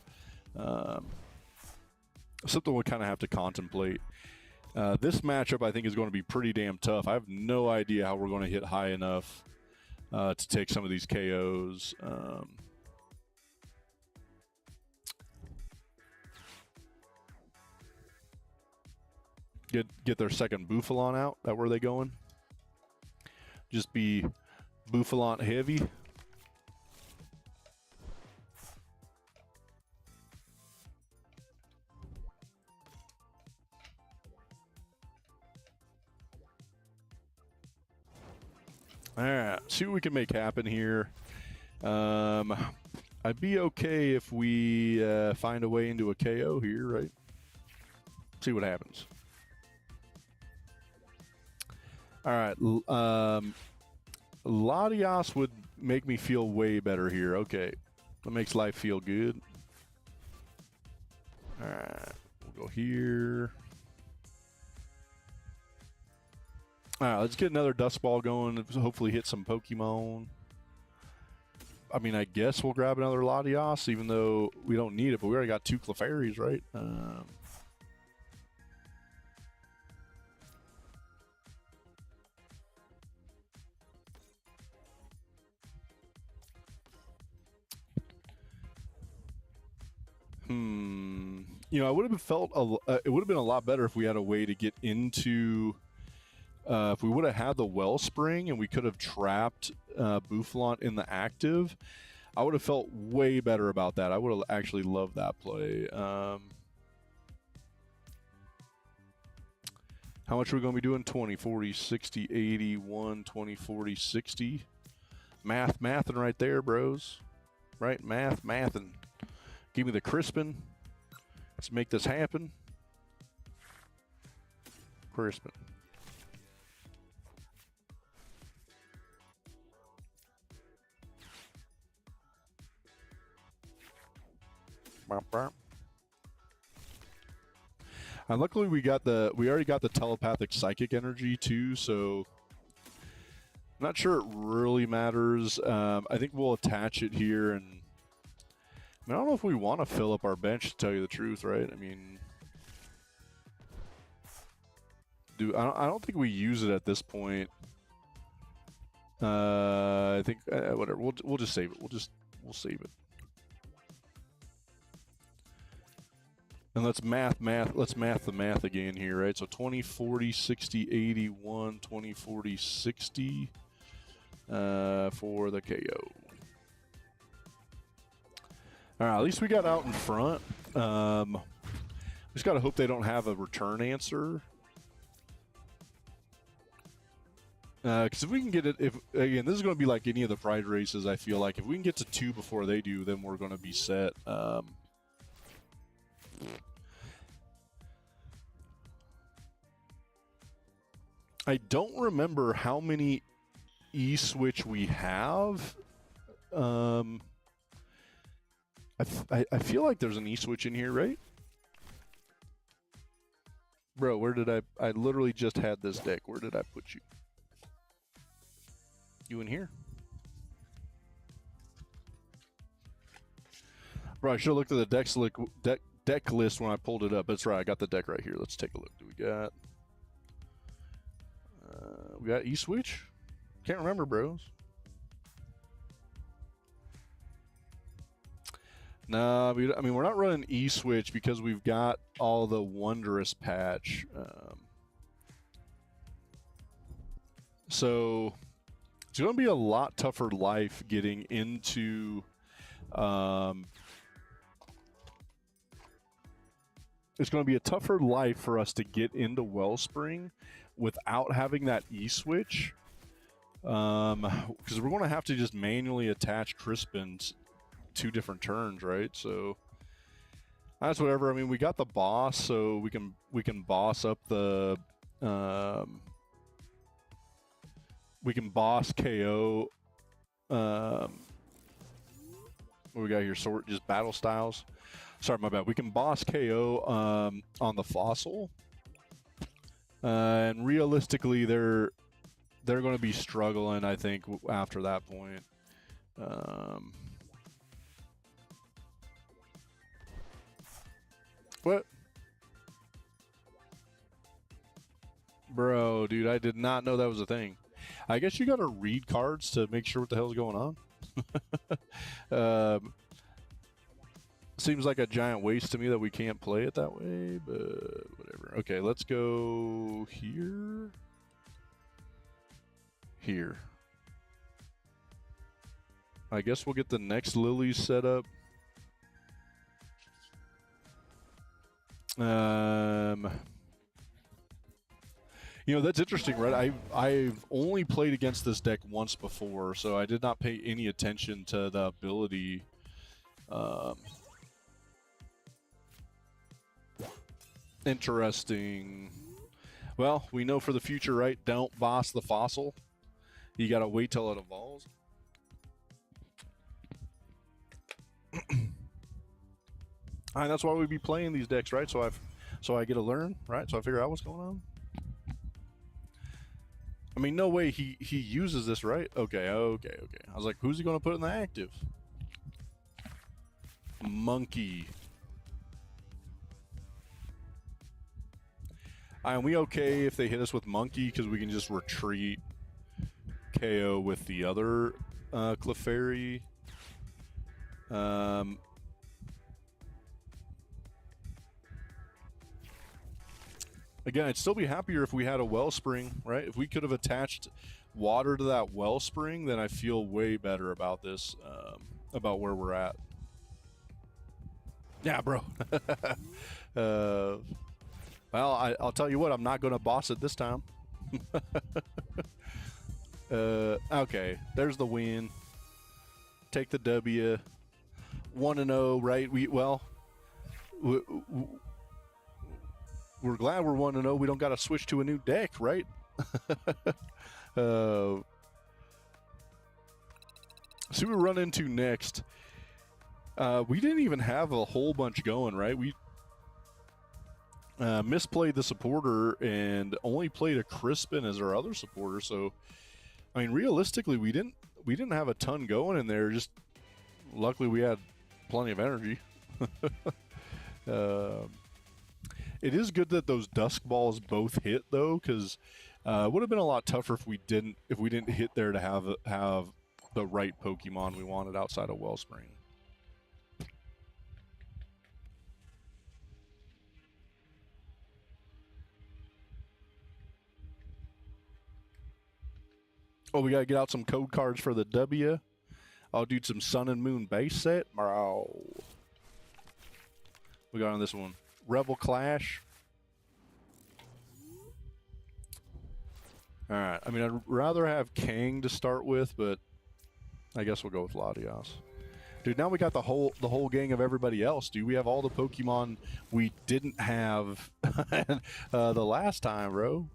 something we'll kind of have to contemplate. This matchup, I think, is going to be pretty damn tough. I have no idea how we're going to hit high enough to take some of these KOs. Get their second Bouffalon out. That where they going? Just be Bouffalon heavy. All right, see what we can make happen here. I'd be okay if we find a way into a KO here, right? See what happens. All right, Latias would make me feel way better here. Okay, that makes life feel good. All right, we'll go here. All right, let's get another Dust Ball going. Hopefully hit some Pokemon. I mean, I guess we'll grab another Latias, even though we don't need it, but we already got two Clefairies, right? You know, I would have felt it would have been a lot better if we had a way to get into. If we would have had the Wellspring and we could have trapped Bouffalon in the active, I would have felt way better about that. I would have actually loved that play. How much are we going to be doing? 20, 40, 60, 80, 1, 20, 40, 60. Mathing right there, bros. Right? Mathing. Give me the Crispin. Let's make this happen. Crispin. And luckily we already got the telepathic psychic energy too, so I'm not sure it really matters. I think we'll attach it here, and I don't know if we want to fill up our bench, to tell you the truth, right? I mean, I don't think we use it at this point. I think whatever. We'll just save it. We'll save it. And let's math the math again here, right? So 20, 40, 60, 81, 20, 40, 60 for the KO. All right, at least we got out in front. Just got to hope they don't have a return answer. Because if we can get it, again, this is going to be like any of the pride races, I feel like. If we can get to 2 before they do, then we're going to be set. I don't remember how many E-switch we have. I feel like there's an E-switch in here, right? Bro, where did I literally just had this deck. Where did I put you? You in here? Bro, I should have looked at the deck list when I pulled it up. That's right, I got the deck right here. Let's take a look. Do we got E-switch? Can't remember, bros. No, I mean, we're not running E-switch because we've got all the Wondrous patch. So it's going to be a lot tougher life getting into it's going to be a tougher life for us to get into Wellspring without having that E-switch. Because we're going to have to just manually attach Crispins 2 different turns, right? So that's whatever. I mean, we got the boss, so we can boss up the we can boss KO. What we got here? Sort just battle styles. Sorry, my bad. We can boss KO on the fossil, and realistically, they're going to be struggling, I think, after that point. What? Bro, dude, I did not know that was a thing. I guess you got to read cards to make sure what the hell's going on. Seems like a giant waste to me that we can't play it that way, but whatever. Okay, let's go here. Here. I guess we'll get the next Lilies set up. You know, that's interesting, right? I've only played against this deck once before, so I did not pay any attention to the ability. Interesting. Well, we know for the future, right? Don't boss the fossil. You gotta wait till it evolves. And that's why we be playing these decks, right? So I get to learn, right? So I figure out what's going on. I mean, no way he uses this, right? Okay. I was like, who's he gonna put in the active? Monkey. Are we okay if they hit us with Monkey because we can just retreat KO with the other Clefairy? Again, I'd still be happier if we had a Wellspring, right? If we could have attached water to that Wellspring, then I feel way better about this, about where we're at. Yeah, bro. Well, I'll tell you what, I'm not going to boss it this time. Okay, there's the win. Take the W. 1-0, right? We're glad we're 1-0. We don't got to switch to a new deck, right? So we run into next. We didn't even have a whole bunch going, right? We misplayed the supporter and only played a Crispin as our other supporter. So, I mean, realistically, we didn't have a ton going in there. Just luckily, we had plenty of energy. It is good that those Dusk Balls both hit, though, because Would have been a lot tougher if we didn't hit there to have the right Pokemon we wanted outside of Wellspring. Oh, we gotta get out some code cards for the W. I'll do some Sun and Moon base set. Bro. We got on this one. Rebel Clash. Alright, I mean, I'd rather have Kang to start with, but I guess we'll go with Latias. Dude, now we got the whole gang of everybody else, dude. We have all the Pokemon we didn't have the last time, bro.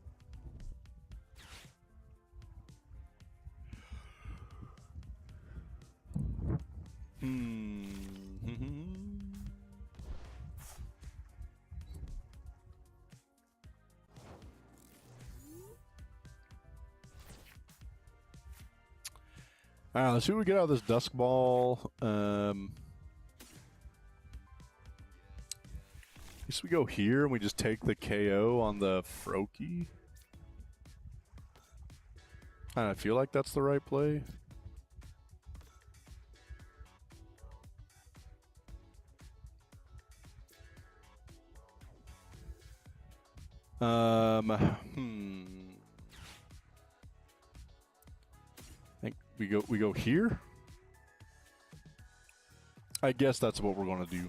Alright, let's see what we get out of this Dusk Ball. I guess we go here and we just take the KO on the Froakie. I feel like that's the right play. I think we go here. I guess that's what we're gonna do.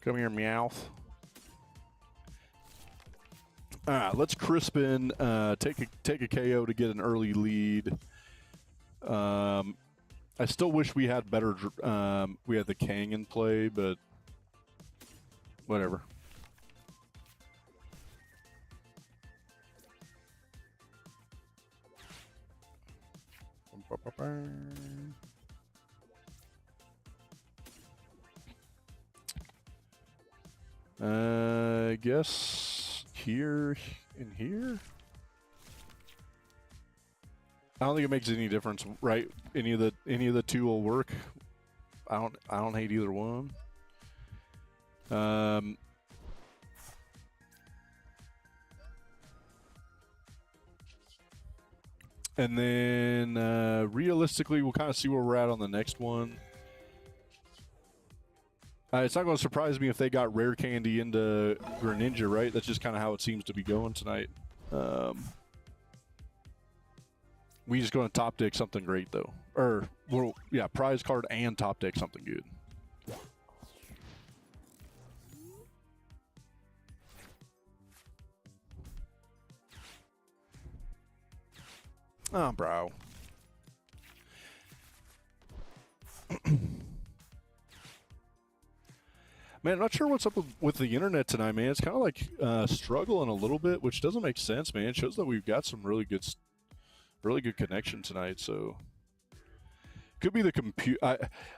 Come here, Meowth. Let's Crispin. Take a KO to get an early lead. I still wish we had better. We had the Kang in play, but whatever. I guess here and here. I don't think it makes any difference, right? Any of the two will work. I don't hate either one. And then realistically, we'll kind of see where we're at on the next one. It's not going to surprise me if they got Rare Candy into Greninja, right? That's just kind of how it seems to be going tonight. We just going to top deck something great, though. Or, well, yeah, prize card and top deck something good. Oh, bro. Man, I'm not sure what's up with the internet tonight, man. It's kind of like struggling a little bit, which doesn't make sense, man. It shows that we've got some really good connection tonight. So could be the computer.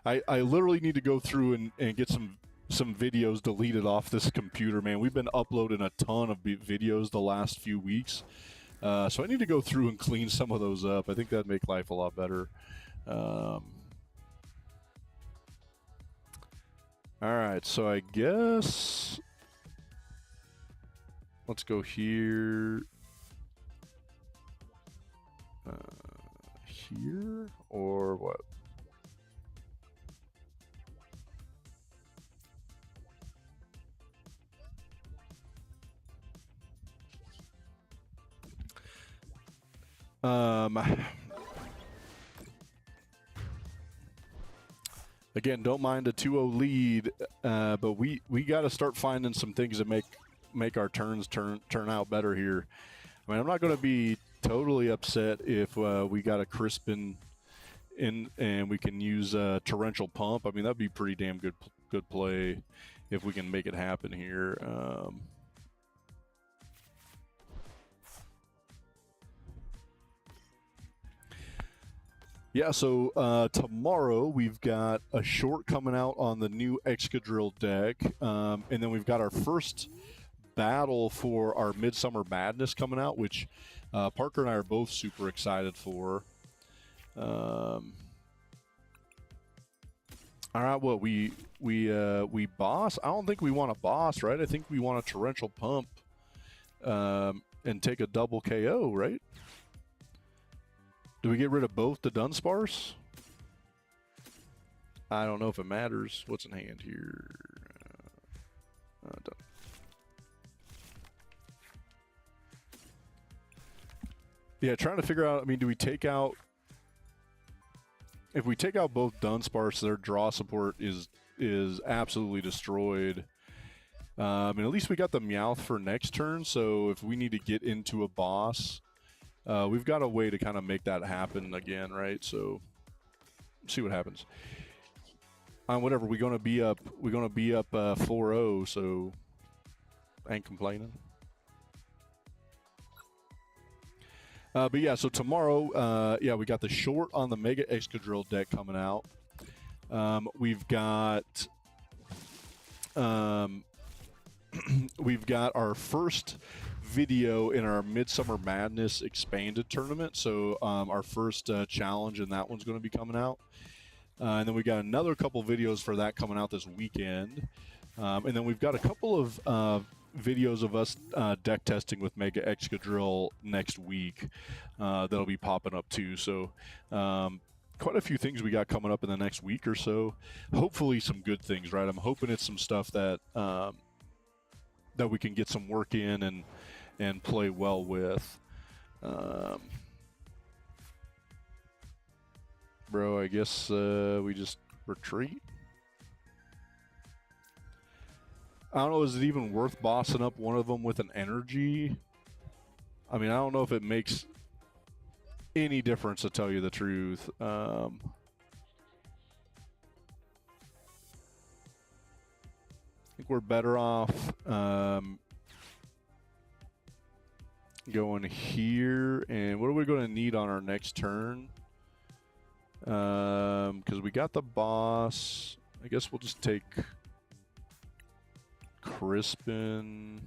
I literally need to go through and get some videos deleted off this computer, man. We've been uploading a ton of videos the last few weeks. So I need to go through and clean some of those up. I think that'd make life a lot better. All right, so I guess let's go here, here, or what? Again, don't mind a 2-0 lead, but we got to start finding some things that make our turns turn out better here. I mean, I'm not going to be totally upset if we got a Crispin in and we can use Torrential Pump. I mean, that'd be pretty damn good play if we can make it happen here. Yeah, so tomorrow we've got a short coming out on the new Excadrill deck, and then we've got our first battle for our Midsummer Madness coming out, which Parker and I are both super excited for. All right, well, we boss. I don't think we want a boss, right? I think we want a Torrential Pump. and take a double KO, right? Do we get rid of both the Dunsparce? I don't know if it matters. What's in hand here? Done. Yeah, trying to figure out, I mean, do we take out... If we take out both Dunsparce, their draw support is absolutely destroyed. And at least we got the Meowth for next turn, so if we need to get into a boss, we've got a way to kind of make that happen again, right? So, see what happens. Whatever, we're gonna be up 4-0, so I ain't complaining. But yeah, so tomorrow, yeah, we got the short on the Mega Excadrill deck coming out. We've got we've got our first video in our Midsummer Madness expanded tournament. So our first challenge, and that one's going to be coming out. And then we got another couple videos for that coming out this weekend. And then we've got a couple of videos of us deck testing with Mega Excadrill next week that'll be popping up too. So quite a few things we got coming up in the next week or so. Hopefully some good things, right? I'm hoping it's some stuff that that we can get some work in and play well with. Bro, I guess we just retreat. I don't know, is it even worth bossing up one of them with an energy? I mean, I don't know if it makes any difference, to tell you the truth. I think we're better off going here. And what are we going to need on our next turn? Because we got the boss. I guess we'll just take Crispin.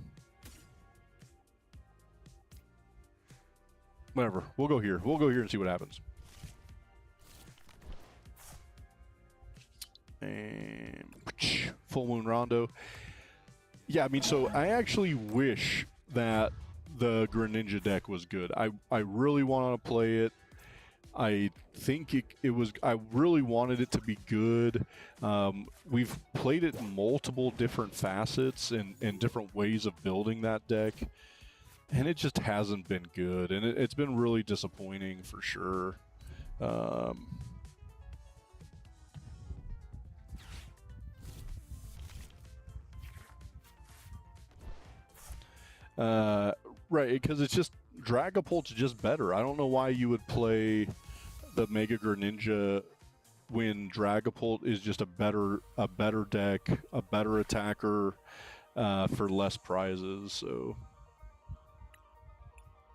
Whatever. We'll go here. We'll go here and see what happens. And Full Moon Rondo. Yeah, I mean, so I actually wish that the Greninja deck was good. I really want to play it. I think it was, I really wanted it to be good. We've played it in multiple different facets and different ways of building that deck, and it just hasn't been good, and it's been really disappointing for sure. Right, because it's just, Dragapult's just better. I don't know why you would play the Mega Greninja when Dragapult is just a better deck, a better attacker for less prizes. So,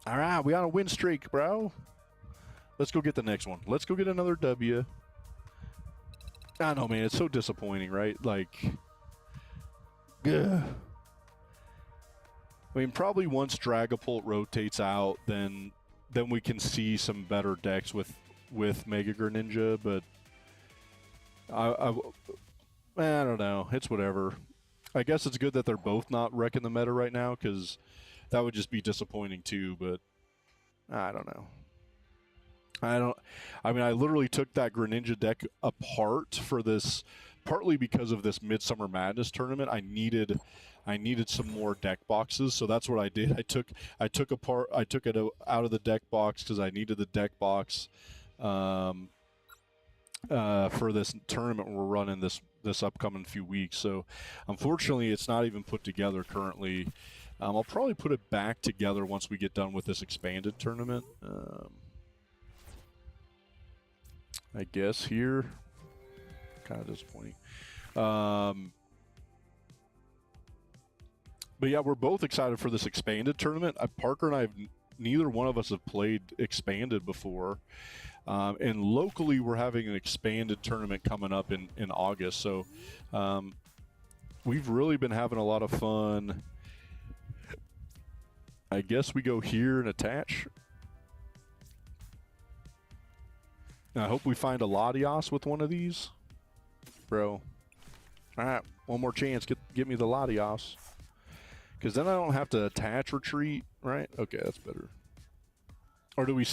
all right, we on a win streak, bro. Let's go get the next one. Let's go get another W. I know, man. It's so disappointing, right? Like, ugh. I mean, probably once Dragapult rotates out, then we can see some better decks with Mega Greninja, but I don't know. It's whatever. I guess it's good that they're both not wrecking the meta right now, because that would just be disappointing too, but I don't know. I mean, I literally took that Greninja deck apart for this, partly because of this Midsummer Madness tournament. I needed some more deck boxes, so that's what I did. I took it out of the deck box because I needed the deck box for this tournament we're running this upcoming few weeks. So unfortunately, it's not even put together currently. I'll probably put it back together once we get done with this expanded tournament. I guess here, kind of disappointing. But yeah, we're both excited for this expanded tournament. Parker and I, neither one of us have played expanded before. And locally, we're having an expanded tournament coming up in August. So we've really been having a lot of fun. I guess we go here and attach. I hope we find a Latios with one of these. Bro. All right, one more chance. Get me the Latios. Because then I don't have to attach retreat, right? Okay, that's better. Or do we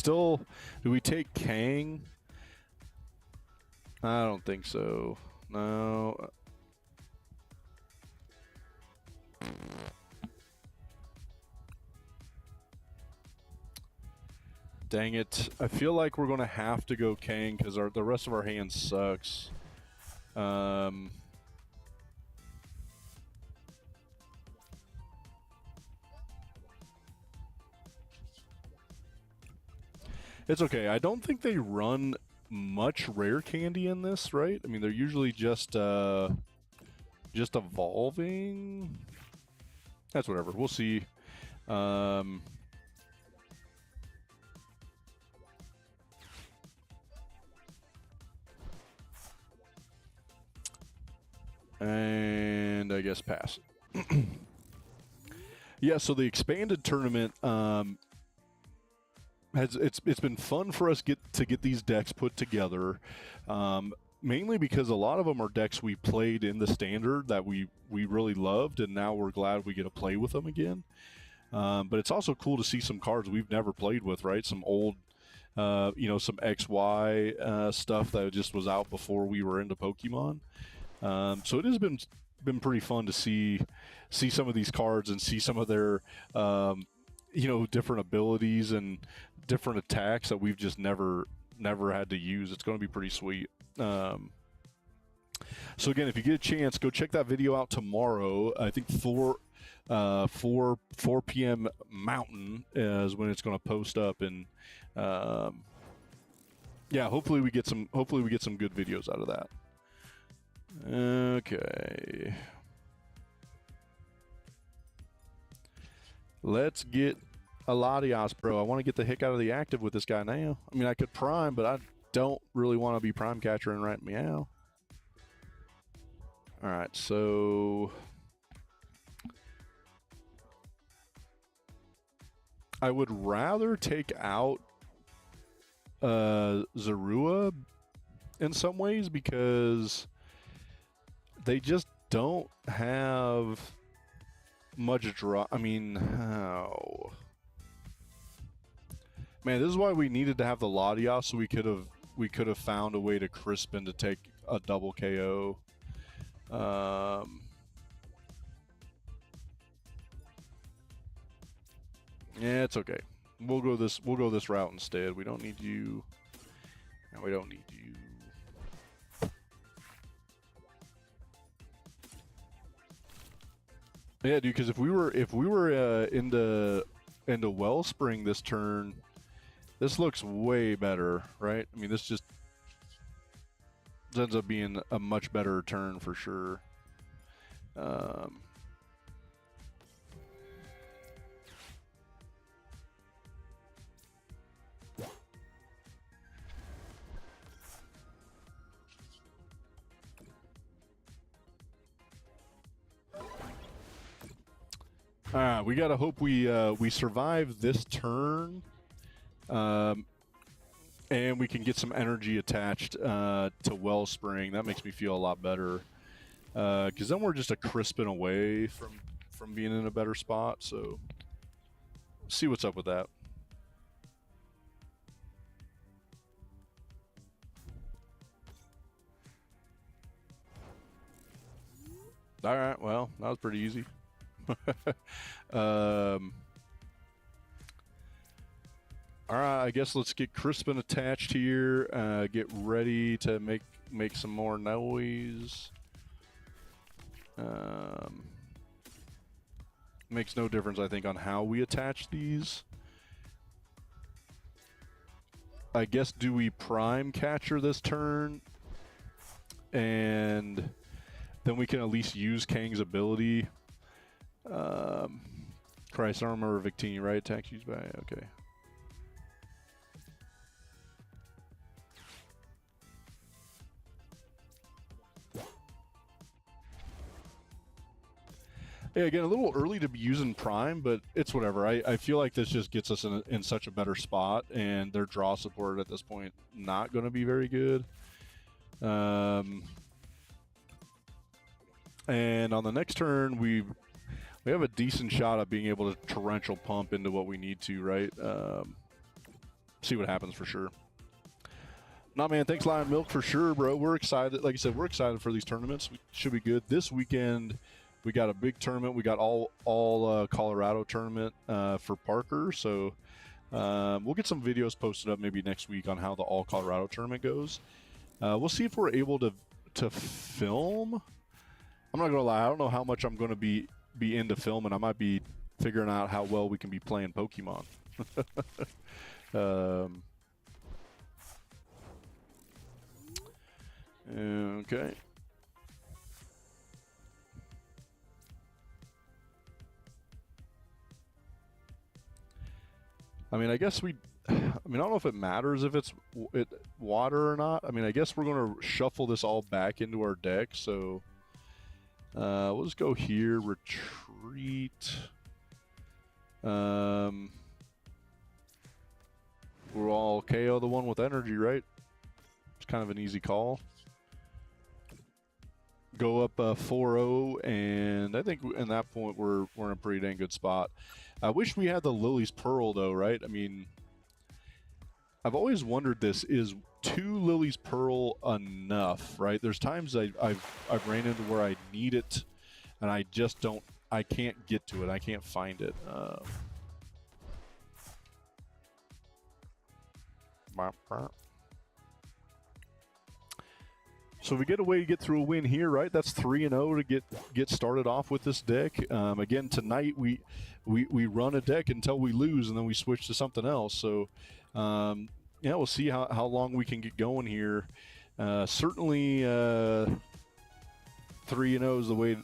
take Kang? I don't think so. No. Dang it. I feel like we're going to have to go Kang because the rest of our hand sucks. It's okay. I don't think they run much rare candy in this, right? I mean, they're usually just evolving. That's whatever. We'll see. And I guess pass. Yeah, so the expanded tournament it's been fun for us to get these decks put together. Mainly because a lot of them are decks we played in the standard that we really loved, and now we're glad we get to play with them again. But it's also cool to see some cards we've never played with, right? Some old, some XY stuff that just was out before we were into Pokemon. So it has been pretty fun to see some of these cards and see some of their, different abilities and different attacks that we've just never had to use. It's going to be pretty sweet. So again, if you get a chance, go check that video out tomorrow. I think 4 p.m. Mountain is when it's going to post up, and yeah, hopefully we get some good videos out of that. Okay, let's get a Latios, bro. I want to get the heck out of the active with this guy now. I mean, I could prime, but I don't really want to be prime catchering right meow. All right, so I would rather take out Zorua in some ways because they just don't have much draw. I mean, oh. Man, this is why we needed to have the Latios, so we could have found a way to Crispin to take a double KO. Yeah, it's okay. We'll go this route instead. We don't need you. No, we don't need you. Yeah, dude. Because if we were into Wellspring this turn, this looks way better, right? I mean, this ends up being a much better turn for sure. We gotta hope we survive this turn, and we can get some energy attached to Wellspring. That makes me feel a lot better, because then we're just a Crispin away from being in a better spot. So, see what's up with that. All right, well, that was pretty easy. All right, I guess let's get Crispin attached here. Get ready to make some more noise. Makes no difference, I think, on how we attach these. I guess, do we prime catcher this turn? And then we can at least use Kang's ability. Christ Armor or Victini, right? Attack used by, okay. Yeah, again, a little early to be using Prime, but it's whatever. I feel like this just gets us in such a better spot, and their draw support at this point not going to be very good. And on the next turn, We have a decent shot at being able to torrential pump into what we need to, right? See what happens for sure. Nah, man, thanks, Lion Milk, for sure, bro. We're excited. Like I said, we're excited for these tournaments. We should be good. This weekend, we got a big tournament. We got all Colorado tournament for Parker. So we'll get some videos posted up maybe next week on how the all Colorado tournament goes. We'll see if we're able to film. I'm not gonna lie. I don't know how much I'm gonna be into filming. I might be figuring out how well we can be playing Pokemon. Okay. I mean, I guess I don't know if it matters if it's water or not. I mean, I guess we're going to shuffle this all back into our deck. So we'll just go here, retreat. We're all KO the one with energy, right? It's kind of an easy call. Go up 4-0, and I think in that point we're in a pretty dang good spot. I wish we had the Lily's Pearl though, right? I mean, I've always wondered this: is 2 Lily's Pearl enough? Right? There's times I've ran into where I need it, and I just I can't get to it. I can't find it. So we get a way to get through a win here, right? That's 3-0 to get started off with this deck. Again, tonight we run a deck until we lose, and then we switch to something else. So yeah, we'll see how long we can get going here. Certainly 3-0 is the way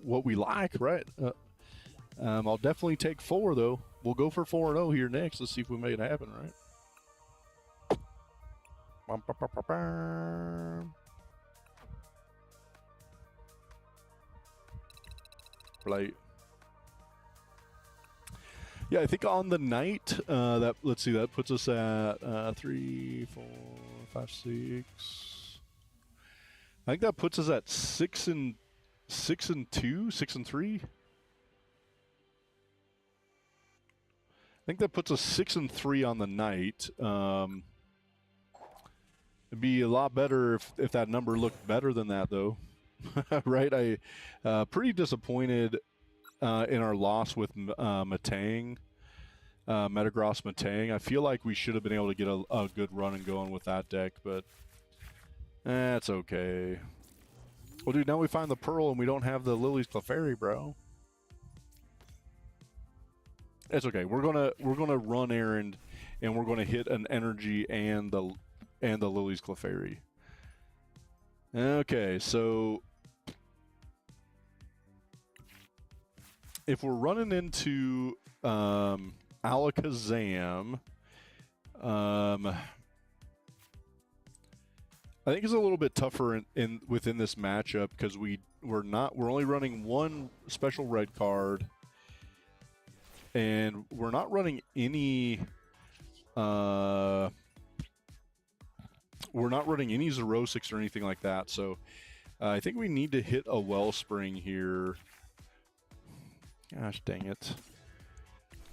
what we like, right? I'll definitely take 4 though. We'll go for 4-0 here next. Let's see if we make it happen, right? Right. Yeah, I think on the night let's see, that puts us at 3, 4, 5, 6. I think that puts us at 6 and 2, 6 and 3. I think that puts us 6 and 3 on the night. It'd be a lot better if that number looked better than that, though. Right? I pretty disappointed in our loss with Metagross Metang. I feel like we should have been able to get a good run and going with that deck, but that's okay. Well, dude, now we find the Pearl and we don't have the Lily's Clefairy, bro. It's okay. We're gonna run errand, and we're gonna hit an energy and the Lily's Clefairy. Okay, so if we're running into Alakazam, I think it's a little bit tougher within this matchup because we're only running 1 special red card, and we're not running any Xerosics or anything like that. So I think we need to hit a Wellspring here. Gosh dang it.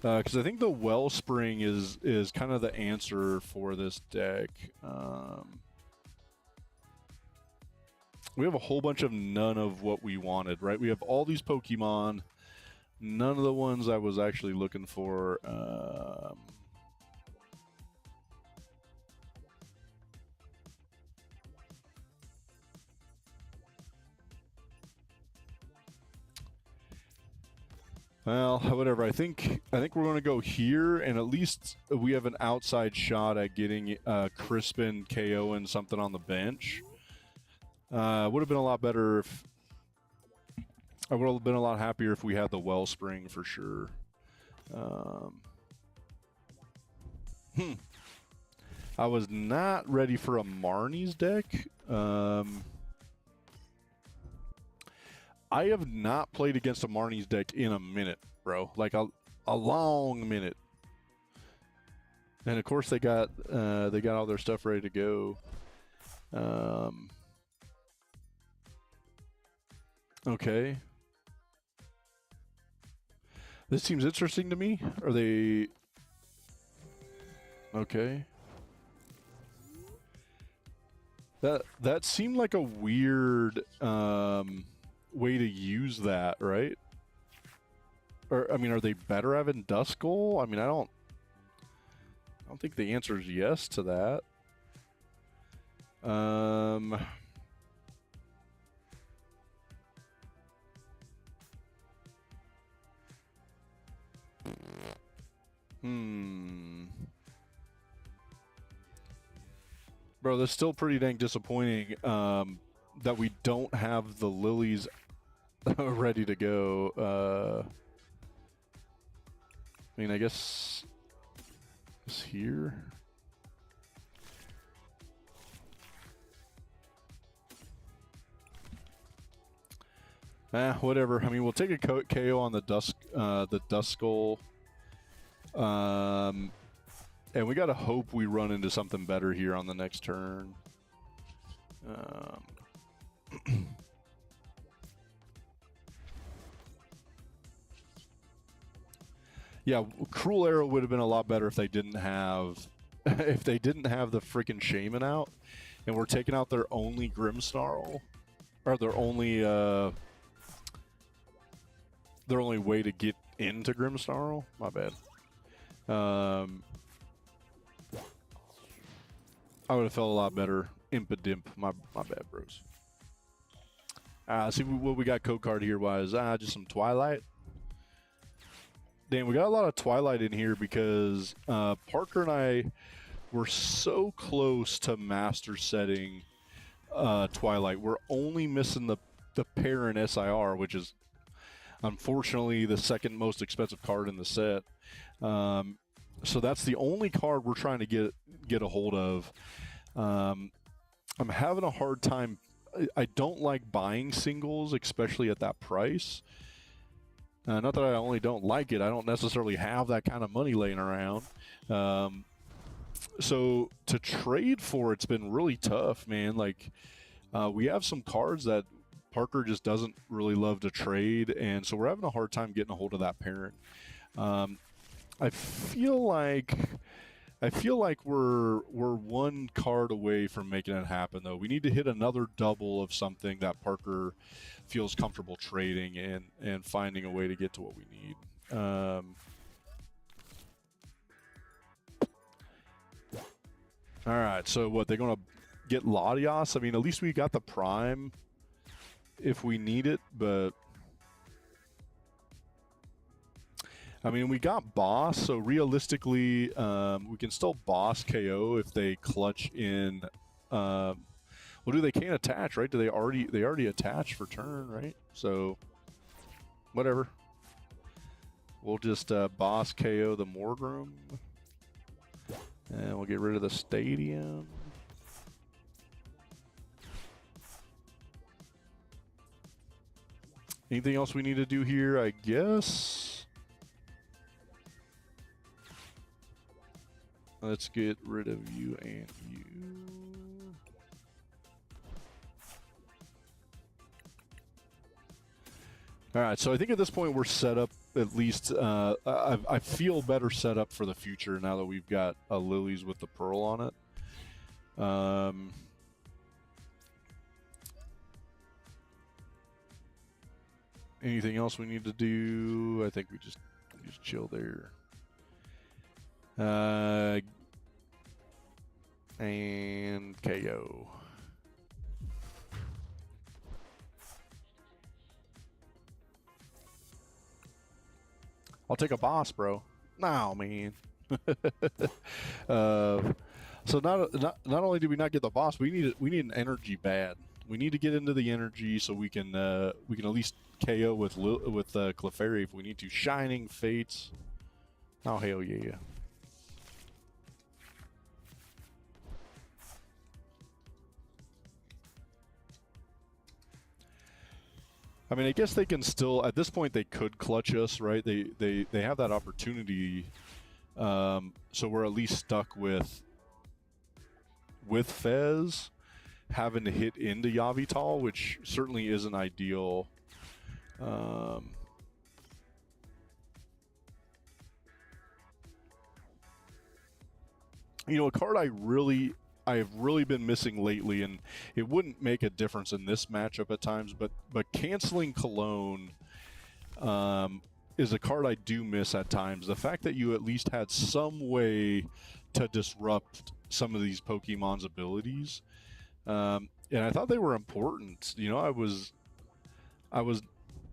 Because I think the Wellspring is kind of the answer for this deck. We have a whole bunch of none of what we wanted, right? We have all these Pokemon, none of the ones I was actually looking for. Well, whatever. I think we're going to go here, and at least we have an outside shot at getting Crispin, KO, and something on the bench. Would have been a lot better if I would have been a lot happier if we had the Wellspring for sure. I was not ready for a Marnie's deck. I have not played against a Marnie's deck in a minute, bro. Like a long minute. And of course they got all their stuff ready to go. Okay. This seems interesting to me. Are they... Okay. That seemed like a weird way to use that, right? Or I mean, are they better having Duskull? I mean, I don't think the answer is yes to that. Bro, that's still pretty dang disappointing that we don't have the lilies ready to go. I mean, I guess it's here. Whatever. I mean, we'll take a KO on the Duskull. And we gotta hope we run into something better here on the next turn. Yeah, Cruel Arrow would have been a lot better if they didn't have if they didn't have the freaking Shaman out, and we're taking out their only Grimmsnarl, or their only way to get into Grimmsnarl. My bad. I would have felt a lot better. Impidimp. My bad, bros. See what we got code card here wise. Just some Twilight. Damn, we got a lot of Twilight in here because Parker and I were so close to master setting Twilight. We're only missing the pair in SIR, which is unfortunately the second most expensive card in the set. So that's the only card we're trying to get a hold of. I'm having a hard time. I don't like buying singles, especially at that price. Not that I only don't like it, I don't necessarily have that kind of money laying around. So to trade for it's been really tough, man. Like we have some cards that Parker just doesn't really love to trade, and so we're having a hard time getting a hold of that parent. I feel like we're one card away from making it happen, though. We need to hit another double of something that Parker feels comfortable trading and finding a way to get to what we need. All right, so what, they're going to get Latios? I mean, at least we got the Prime if we need it, but... I mean, we got Boss, so realistically, we can still Boss KO if they clutch in... well, they can't attach, right? They already attach for turn, right? So, whatever. We'll just Boss KO the Morgrim. And we'll get rid of the Stadium. Anything else we need to do here? I guess. Let's get rid of you and you. All right, so I think at this point we're set up, at least, I feel better set up for the future now that we've got a Lilies with the Pearl on it. Anything else we need to do? I think we just chill there. And KO. I'll take a Boss, bro. No, man. So not only do we not get the Boss, we need an energy bad. We need to get into the energy so we can at least KO with Clefairy if we need to. Shining Fates. Oh hell yeah. I mean, I guess they can still, at this point, they could clutch us, right? They have that opportunity, so we're at least stuck with Fez having to hit into Yawgmoth, which certainly isn't ideal. You know, a card I have really been missing lately, and it wouldn't make a difference in this matchup at times, but canceling Cologne is a card I do miss at times. The fact that you at least had some way to disrupt some of these Pokemon's abilities, and I thought they were important. You know, I was.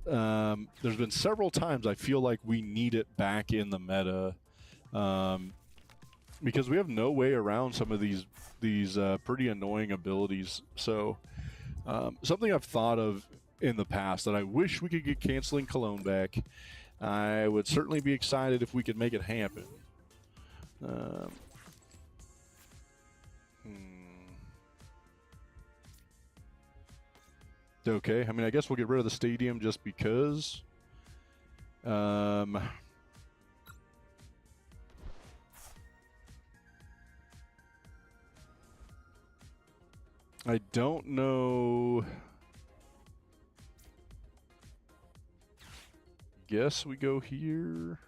There's been several times I feel like we need it back in the meta, because we have no way around some of these pretty annoying abilities. So something I've thought of in the past that I wish we could get canceling Cologne back. I would certainly be excited if we could make it happen. Okay, I mean, I guess we'll get rid of the stadium just because. I don't know. Guess we go here.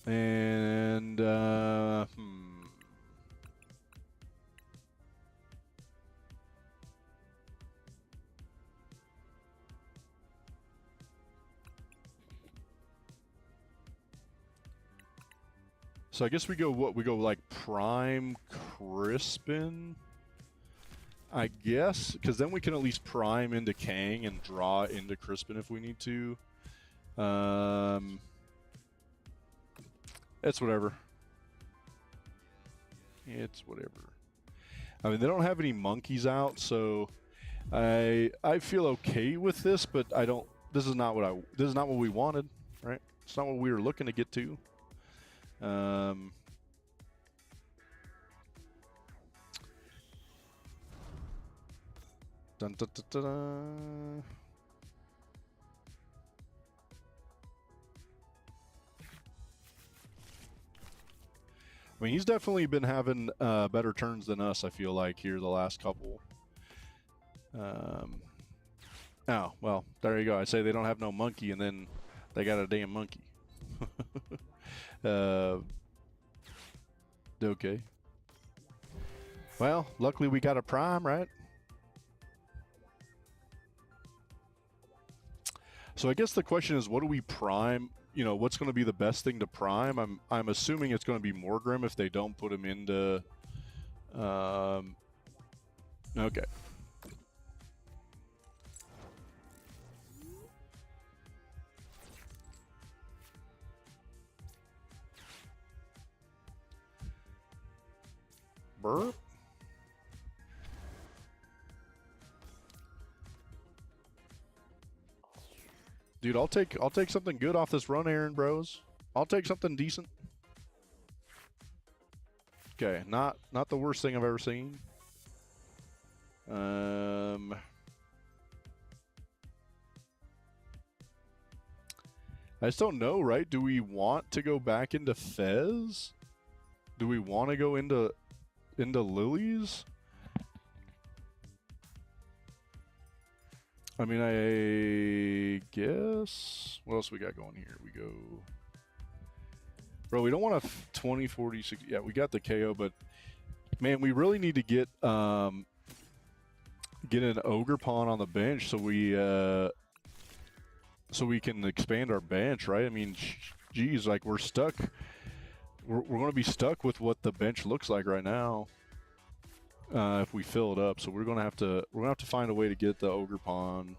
And, So I guess we go what? We go like Prime Crispin, I guess, because then we can at least prime into Kang and draw into Crispin if we need to. It's whatever. It's whatever. I mean, they don't have any monkeys out, so I feel okay with this, but I don't. This is not what we wanted, right? It's not what we were looking to get to. Dun, dun, dun, dun, dun. I mean, he's definitely been having better turns than us, I feel like, here the last couple. Oh, well, there you go. I say they don't have no monkey, and then they got a damn monkey. Okay. Well, luckily we got a prime, right? So I guess the question is, what do we prime? You know, what's going to be the best thing to prime? I'm assuming it's going to be Morgrim if they don't put him into. Okay. Burp. Dude, I'll take something good off this run, Aaron Bros. I'll take something decent. Okay, not the worst thing I've ever seen. I just don't know, right? Do we want to go back into Fez? Do we want to go into Lilies? I mean, I guess. What else we got going here? We go. Bro, we don't want a 20, 40, 60. Yeah, we got the KO, but man, we really need to get an Ogre Pawn on the bench so we can expand our bench, right? I mean, geez, like we're stuck. We're going to be stuck with what the bench looks like right now. If we fill it up, so we're gonna have to find a way to get the Ogre Pawn.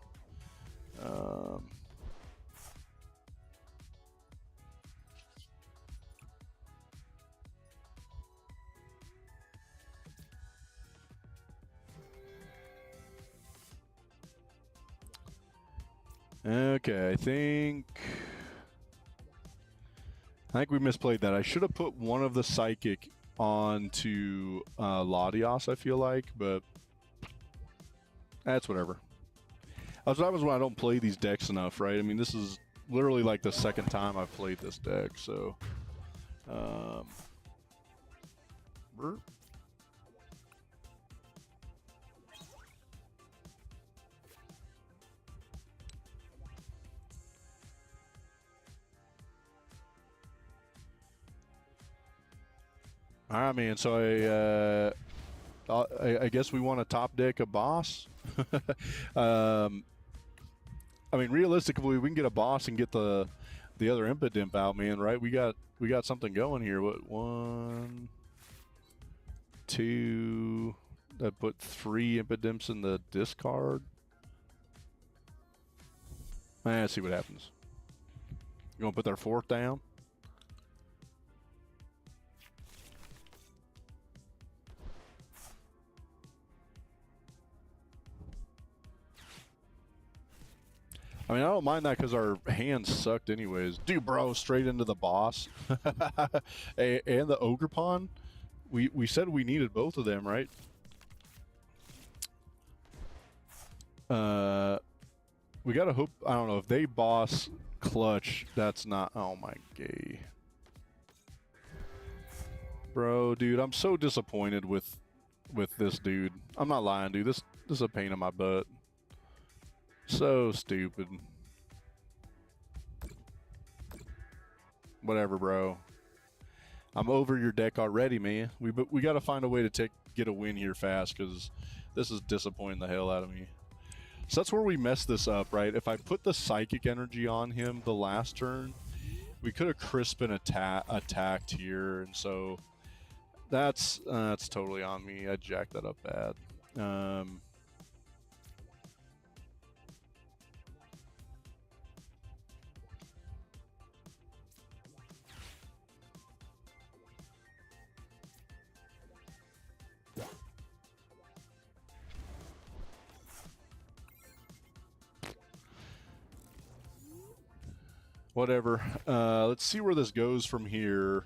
Okay, I think we misplayed that. I should have put one of the Psychic onto Latios, I feel like, but that's whatever. That was when I don't play these decks enough, right? I mean, this is literally like the second time I've played this deck, so. All right, man. So I guess we want to top deck a boss. I mean, realistically, we can get a boss and get the other Impidimp out, man. Right? We got something going here. What, 1, 2? That put 3 Impidimps in the discard. Let's see what happens. You want to put their 4th down? I mean, I don't mind that because our hands sucked anyways. Dude, bro, straight into the boss. And the Ogre Pawn. We said we needed both of them, right? We gotta hope, I don't know, if they boss clutch, that's not, oh my gay. Bro, dude, I'm so disappointed with this dude. I'm not lying, dude. This is a pain in my butt. So stupid. Whatever, bro. I'm over your deck already, man. We got to find a way to get a win here fast, because this is disappointing the hell out of me. So that's where we messed this up, right? If I put the Psychic Energy on him the last turn, we could have Crispin attacked here, and so that's totally on me. I jacked that up bad. Whatever. Let's see where this goes from here.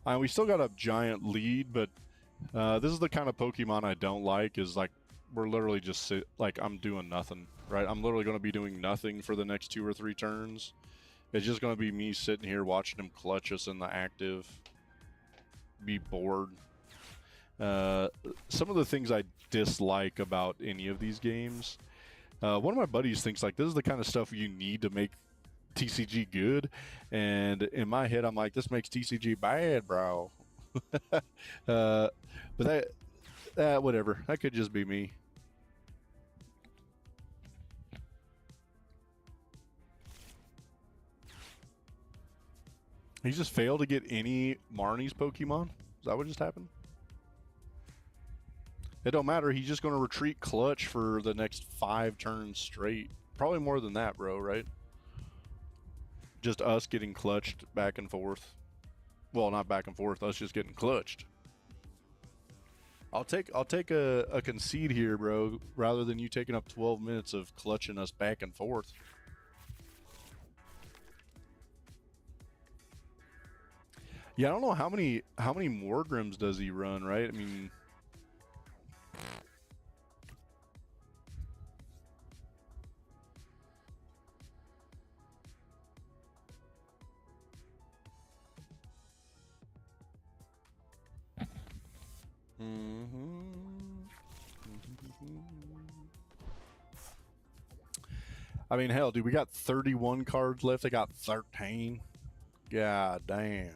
We still got a giant lead, but this is the kind of Pokemon I don't like, is like we're literally just like I'm doing nothing, right? I'm literally going to be doing nothing for the next 2 or 3 turns. It's just going to be me sitting here watching him clutch us in the active. Be bored. Some of the things I dislike about any of these games. One of my buddies thinks like this is the kind of stuff you need to make TCG good, and in my head I'm like, this makes TCG bad, bro. But that whatever, that could just be me. He just failed to get any Marnie's Pokemon? Is that what just happened? It don't matter, he's just going to retreat clutch for the next 5 turns straight. Probably more than that, bro, right? Just us getting clutched back and forth. Well, not back and forth, us just getting clutched. I'll take a concede here, bro, rather than you taking up 12 minutes of clutching us back and forth. Yeah, I don't know how many Morgrims does he run, right? I mean, I mean, hell, dude, we got 31 cards left. They got 13. God damn.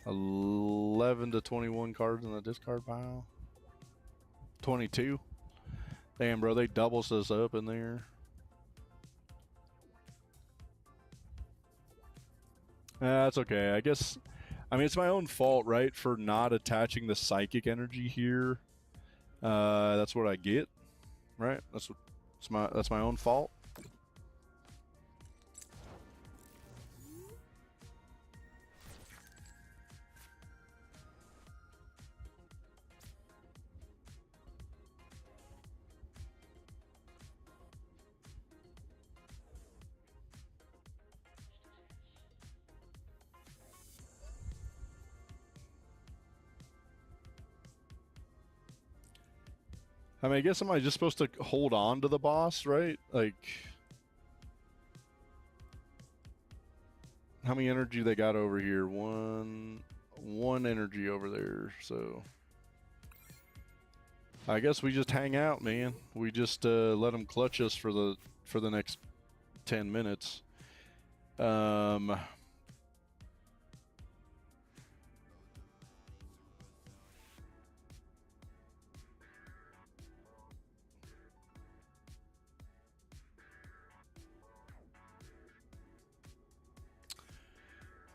11 to 21 cards in the discard pile. 22. Damn, bro, they doubles us up in there. That's okay. I guess, I mean, it's my own fault, right, for not attaching the Psychic Energy here. That's what I get, right? That's my own fault. I mean, I guess am I just supposed to hold on to the boss, right? Like, how many energy they got over here? One energy over there. So I guess we just hang out, man. We just let them clutch us for the next 10 minutes. Um,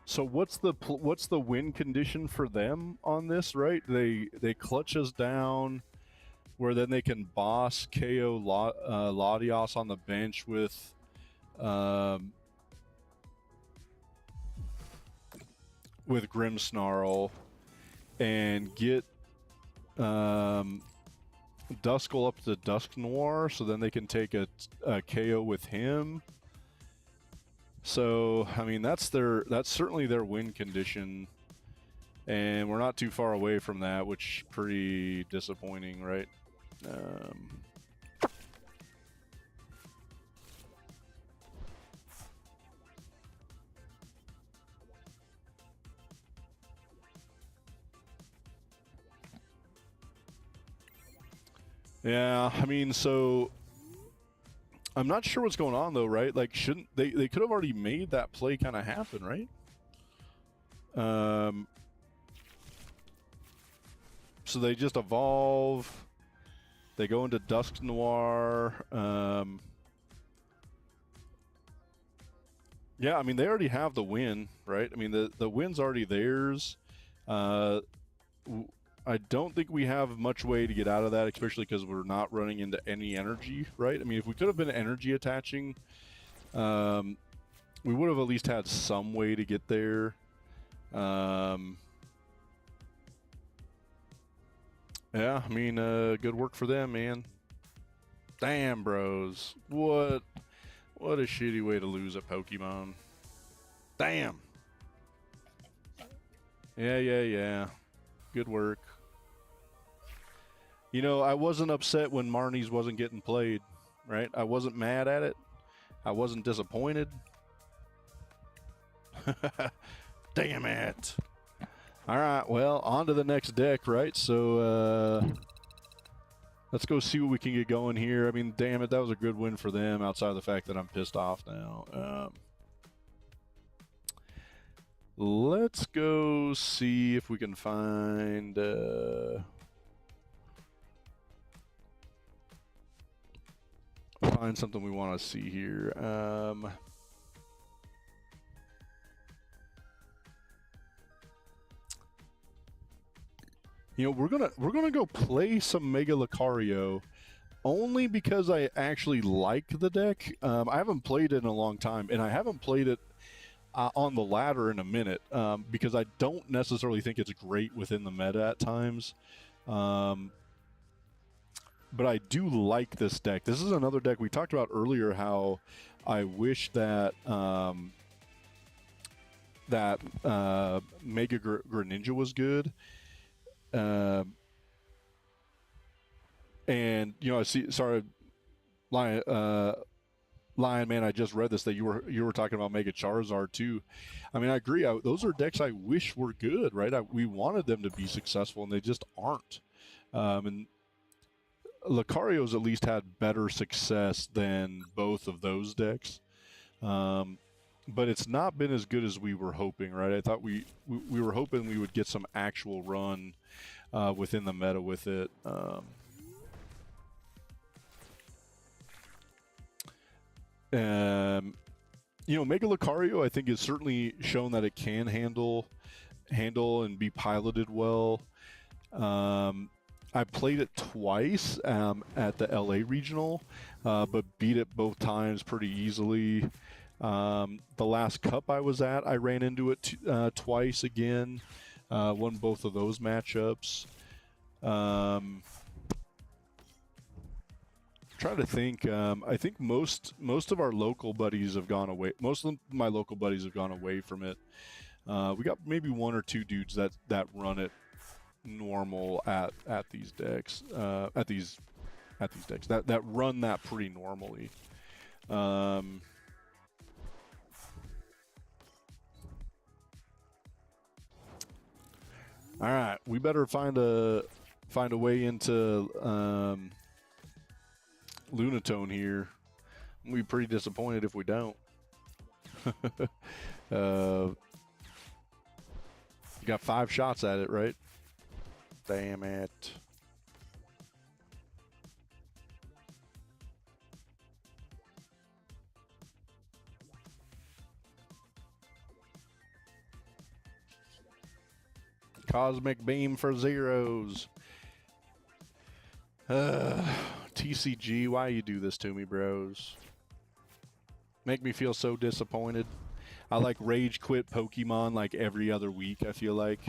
So what's the win condition for them on this? Right, they clutch us down, where then they can boss KO Latios on the bench with Grimmsnarl, and get Duskull up to Dusk Noir, so then they can take a KO with him. So I mean, that's certainly their win condition, and we're not too far away from that, which is pretty disappointing, right? Yeah, I mean, so I'm not sure what's going on though, right? Like, shouldn't they could have already made that play kind of happen, right? So they just evolve. They go into Dusk Noir. Yeah, I mean, they already have the win, right? I mean, the win's already theirs. I don't think we have much way to get out of that, especially because we're not running into any energy, right? I mean, if we could have been energy attaching, we would have at least had some way to get there. Yeah, I mean, good work for them, man. Damn, bros. What a shitty way to lose a Pokemon. Damn. Yeah. Good work. You know, I wasn't upset when Marnie's wasn't getting played, right? I wasn't mad at it. I wasn't disappointed. Damn it. All right, well, on to the next deck, right? So, let's go see what we can get going here. I mean, damn it, that was a good win for them, outside of the fact that I'm pissed off now. Let's go see if we can find... find something we want to see here. You know, we're gonna go play some Mega Lucario, only because I actually like the deck. I haven't played it in a long time, and I haven't played it on the ladder in a minute, because I don't necessarily think it's great within the meta at times. But I do like this deck. This is another deck we talked about earlier, how I wish that Mega Greninja was good. And you know, I see. Sorry, Lion Man. I just read this that you were talking about Mega Charizard too. I mean, I agree. Those are decks I wish were good, right? We wanted them to be successful, and they just aren't. And Lucario's at least had better success than both of those decks. But it's not been as good as we were hoping, right? I thought we were hoping we would get some actual run within the meta with it. You know, Mega Lucario, I think, has certainly shown that it can handle and be piloted well. I played it twice at the LA regional, but beat it both times pretty easily. The last cup I was at, I ran into it twice again. Won both of those matchups. Trying to think. I think most of our local buddies have gone away. Most of my local buddies have gone away from it. We got maybe one or two dudes that run it normal at these decks. At these decks that run that pretty normally. All right, we better find a way into Lunatone here. I'm gonna be pretty disappointed if we don't. You got 5 shots at it, right? Damn it. Cosmic beam for zeros. TCG, why you do this to me, bros? Make me feel so disappointed. I like rage quit Pokemon like every other week, I feel like,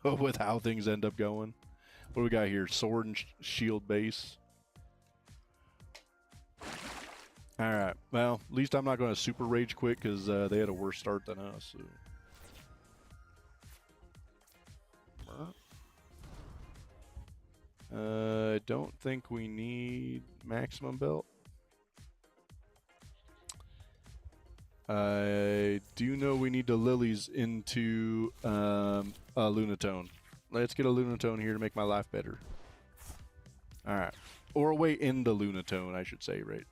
with how things end up going. What do we got here? Sword and shield base. Alright, well, at least I'm not going to super rage quit because they had a worse start than us. So. I don't think we need maximum belt. I do know we need the lilies into a Lunatone. Let's get a Lunatone here to make my life better. Alright. Or a way into Lunatone, I should say, right?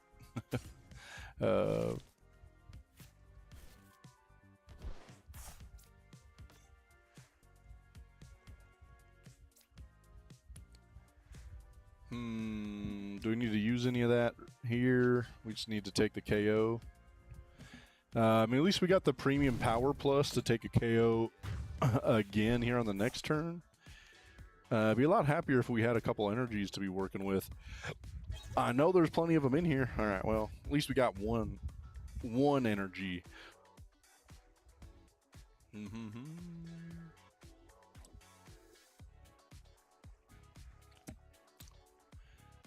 Do we need to use any of that here? We just need to take the KO. I mean, at least we got the premium power plus to take a KO again here on the next turn. I'd be a lot happier if we had a couple energies to be working with. I know there's plenty of them in here. All right, well, at least we got one energy.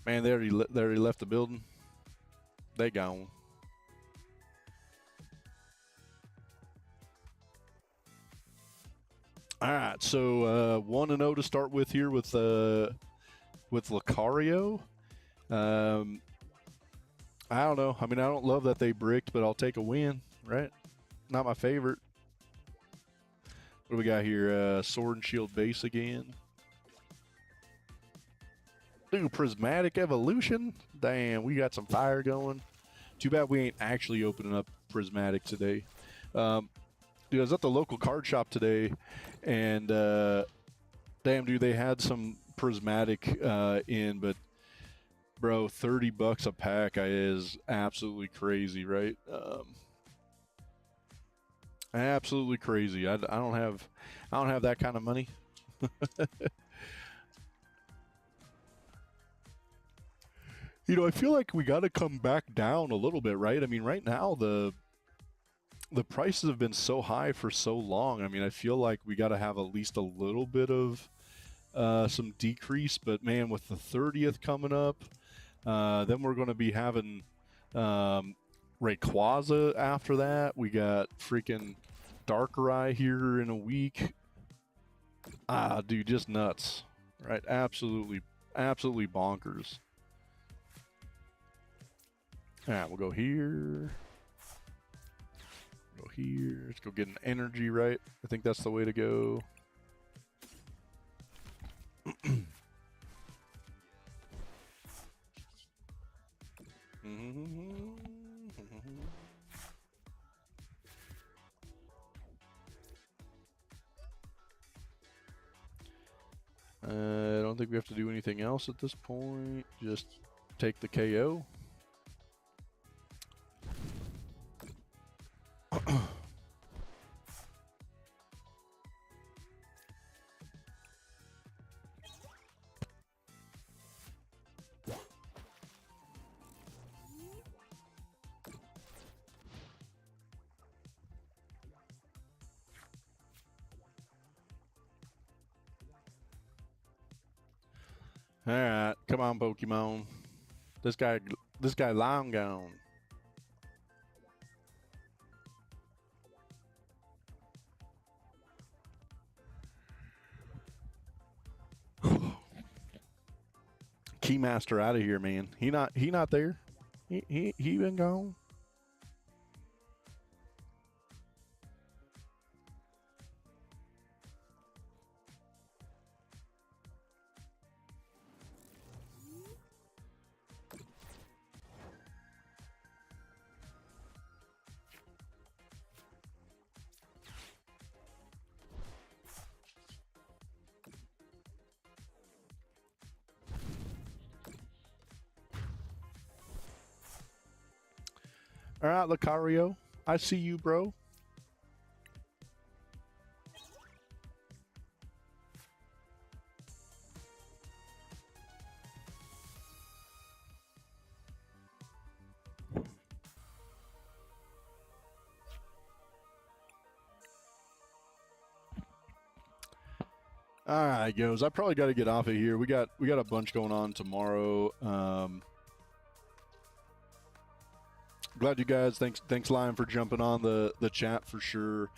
Man, they already left the building. They gone. All right, so 1-0 to start with here with Lucario. I don't know. I mean, I don't love that they bricked, but I'll take a win, right? Not my favorite. What do we got here? Sword and shield base again. Dude, prismatic evolution. Damn, we got some fire going. Too bad we ain't actually opening up prismatic today. Dude, I was at the local card shop today, and damn, dude, they had some prismatic in, but bro, $30 a pack is absolutely crazy, right? Absolutely crazy. I don't have that kind of money. You know, I feel like we got to come back down a little bit, right? I mean, right now the prices have been so high for so long. I mean, I feel like we got to have at least a little bit of some decrease. But man, with the 30th coming up, then we're going to be having Rayquaza after that. We got freaking Darkrai here in a week. Dude, just nuts, right? Absolutely bonkers. All right, we'll go here. Go here. Let's go get an energy, right? I think that's the way to go. I don't think we have to do anything else at this point. Just take the KO. All right, come on, Pokemon. This guy long gone. Keymaster out of here, man. He not there. He been gone. All right, Lucario, I see you, bro. All right, goes. I probably got to get off of here. We got a bunch going on tomorrow. Glad you guys. Thanks, Lion, for jumping on the chat for sure.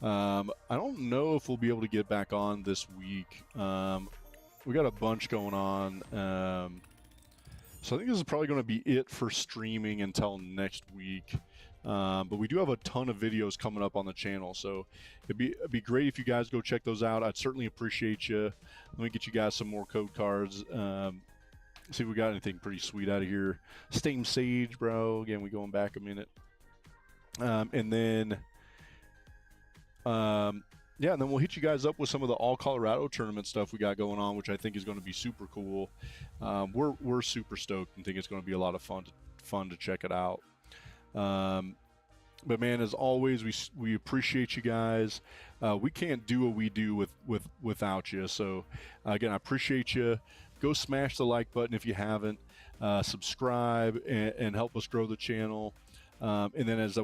I don't know if we'll be able to get back on this week. We got a bunch going on. So I think this is probably going to be it for streaming until next week. But we do have a ton of videos coming up on the channel, so it'd be great if you guys go check those out. I'd certainly appreciate you. Let me get you guys some more code cards. See if we got anything pretty sweet out of here. Steam Sage, bro. Again, we going back a minute. And then yeah, and then we'll hit you guys up with some of the All Colorado tournament stuff we got going on, which I think is going to be super cool. We're super stoked and think it's going to be a lot of fun to check it out. But man, as always, we appreciate you guys. We can't do what we do without you. So again, I appreciate you. Go smash the like button if you haven't. Subscribe and help us grow the channel. And then as we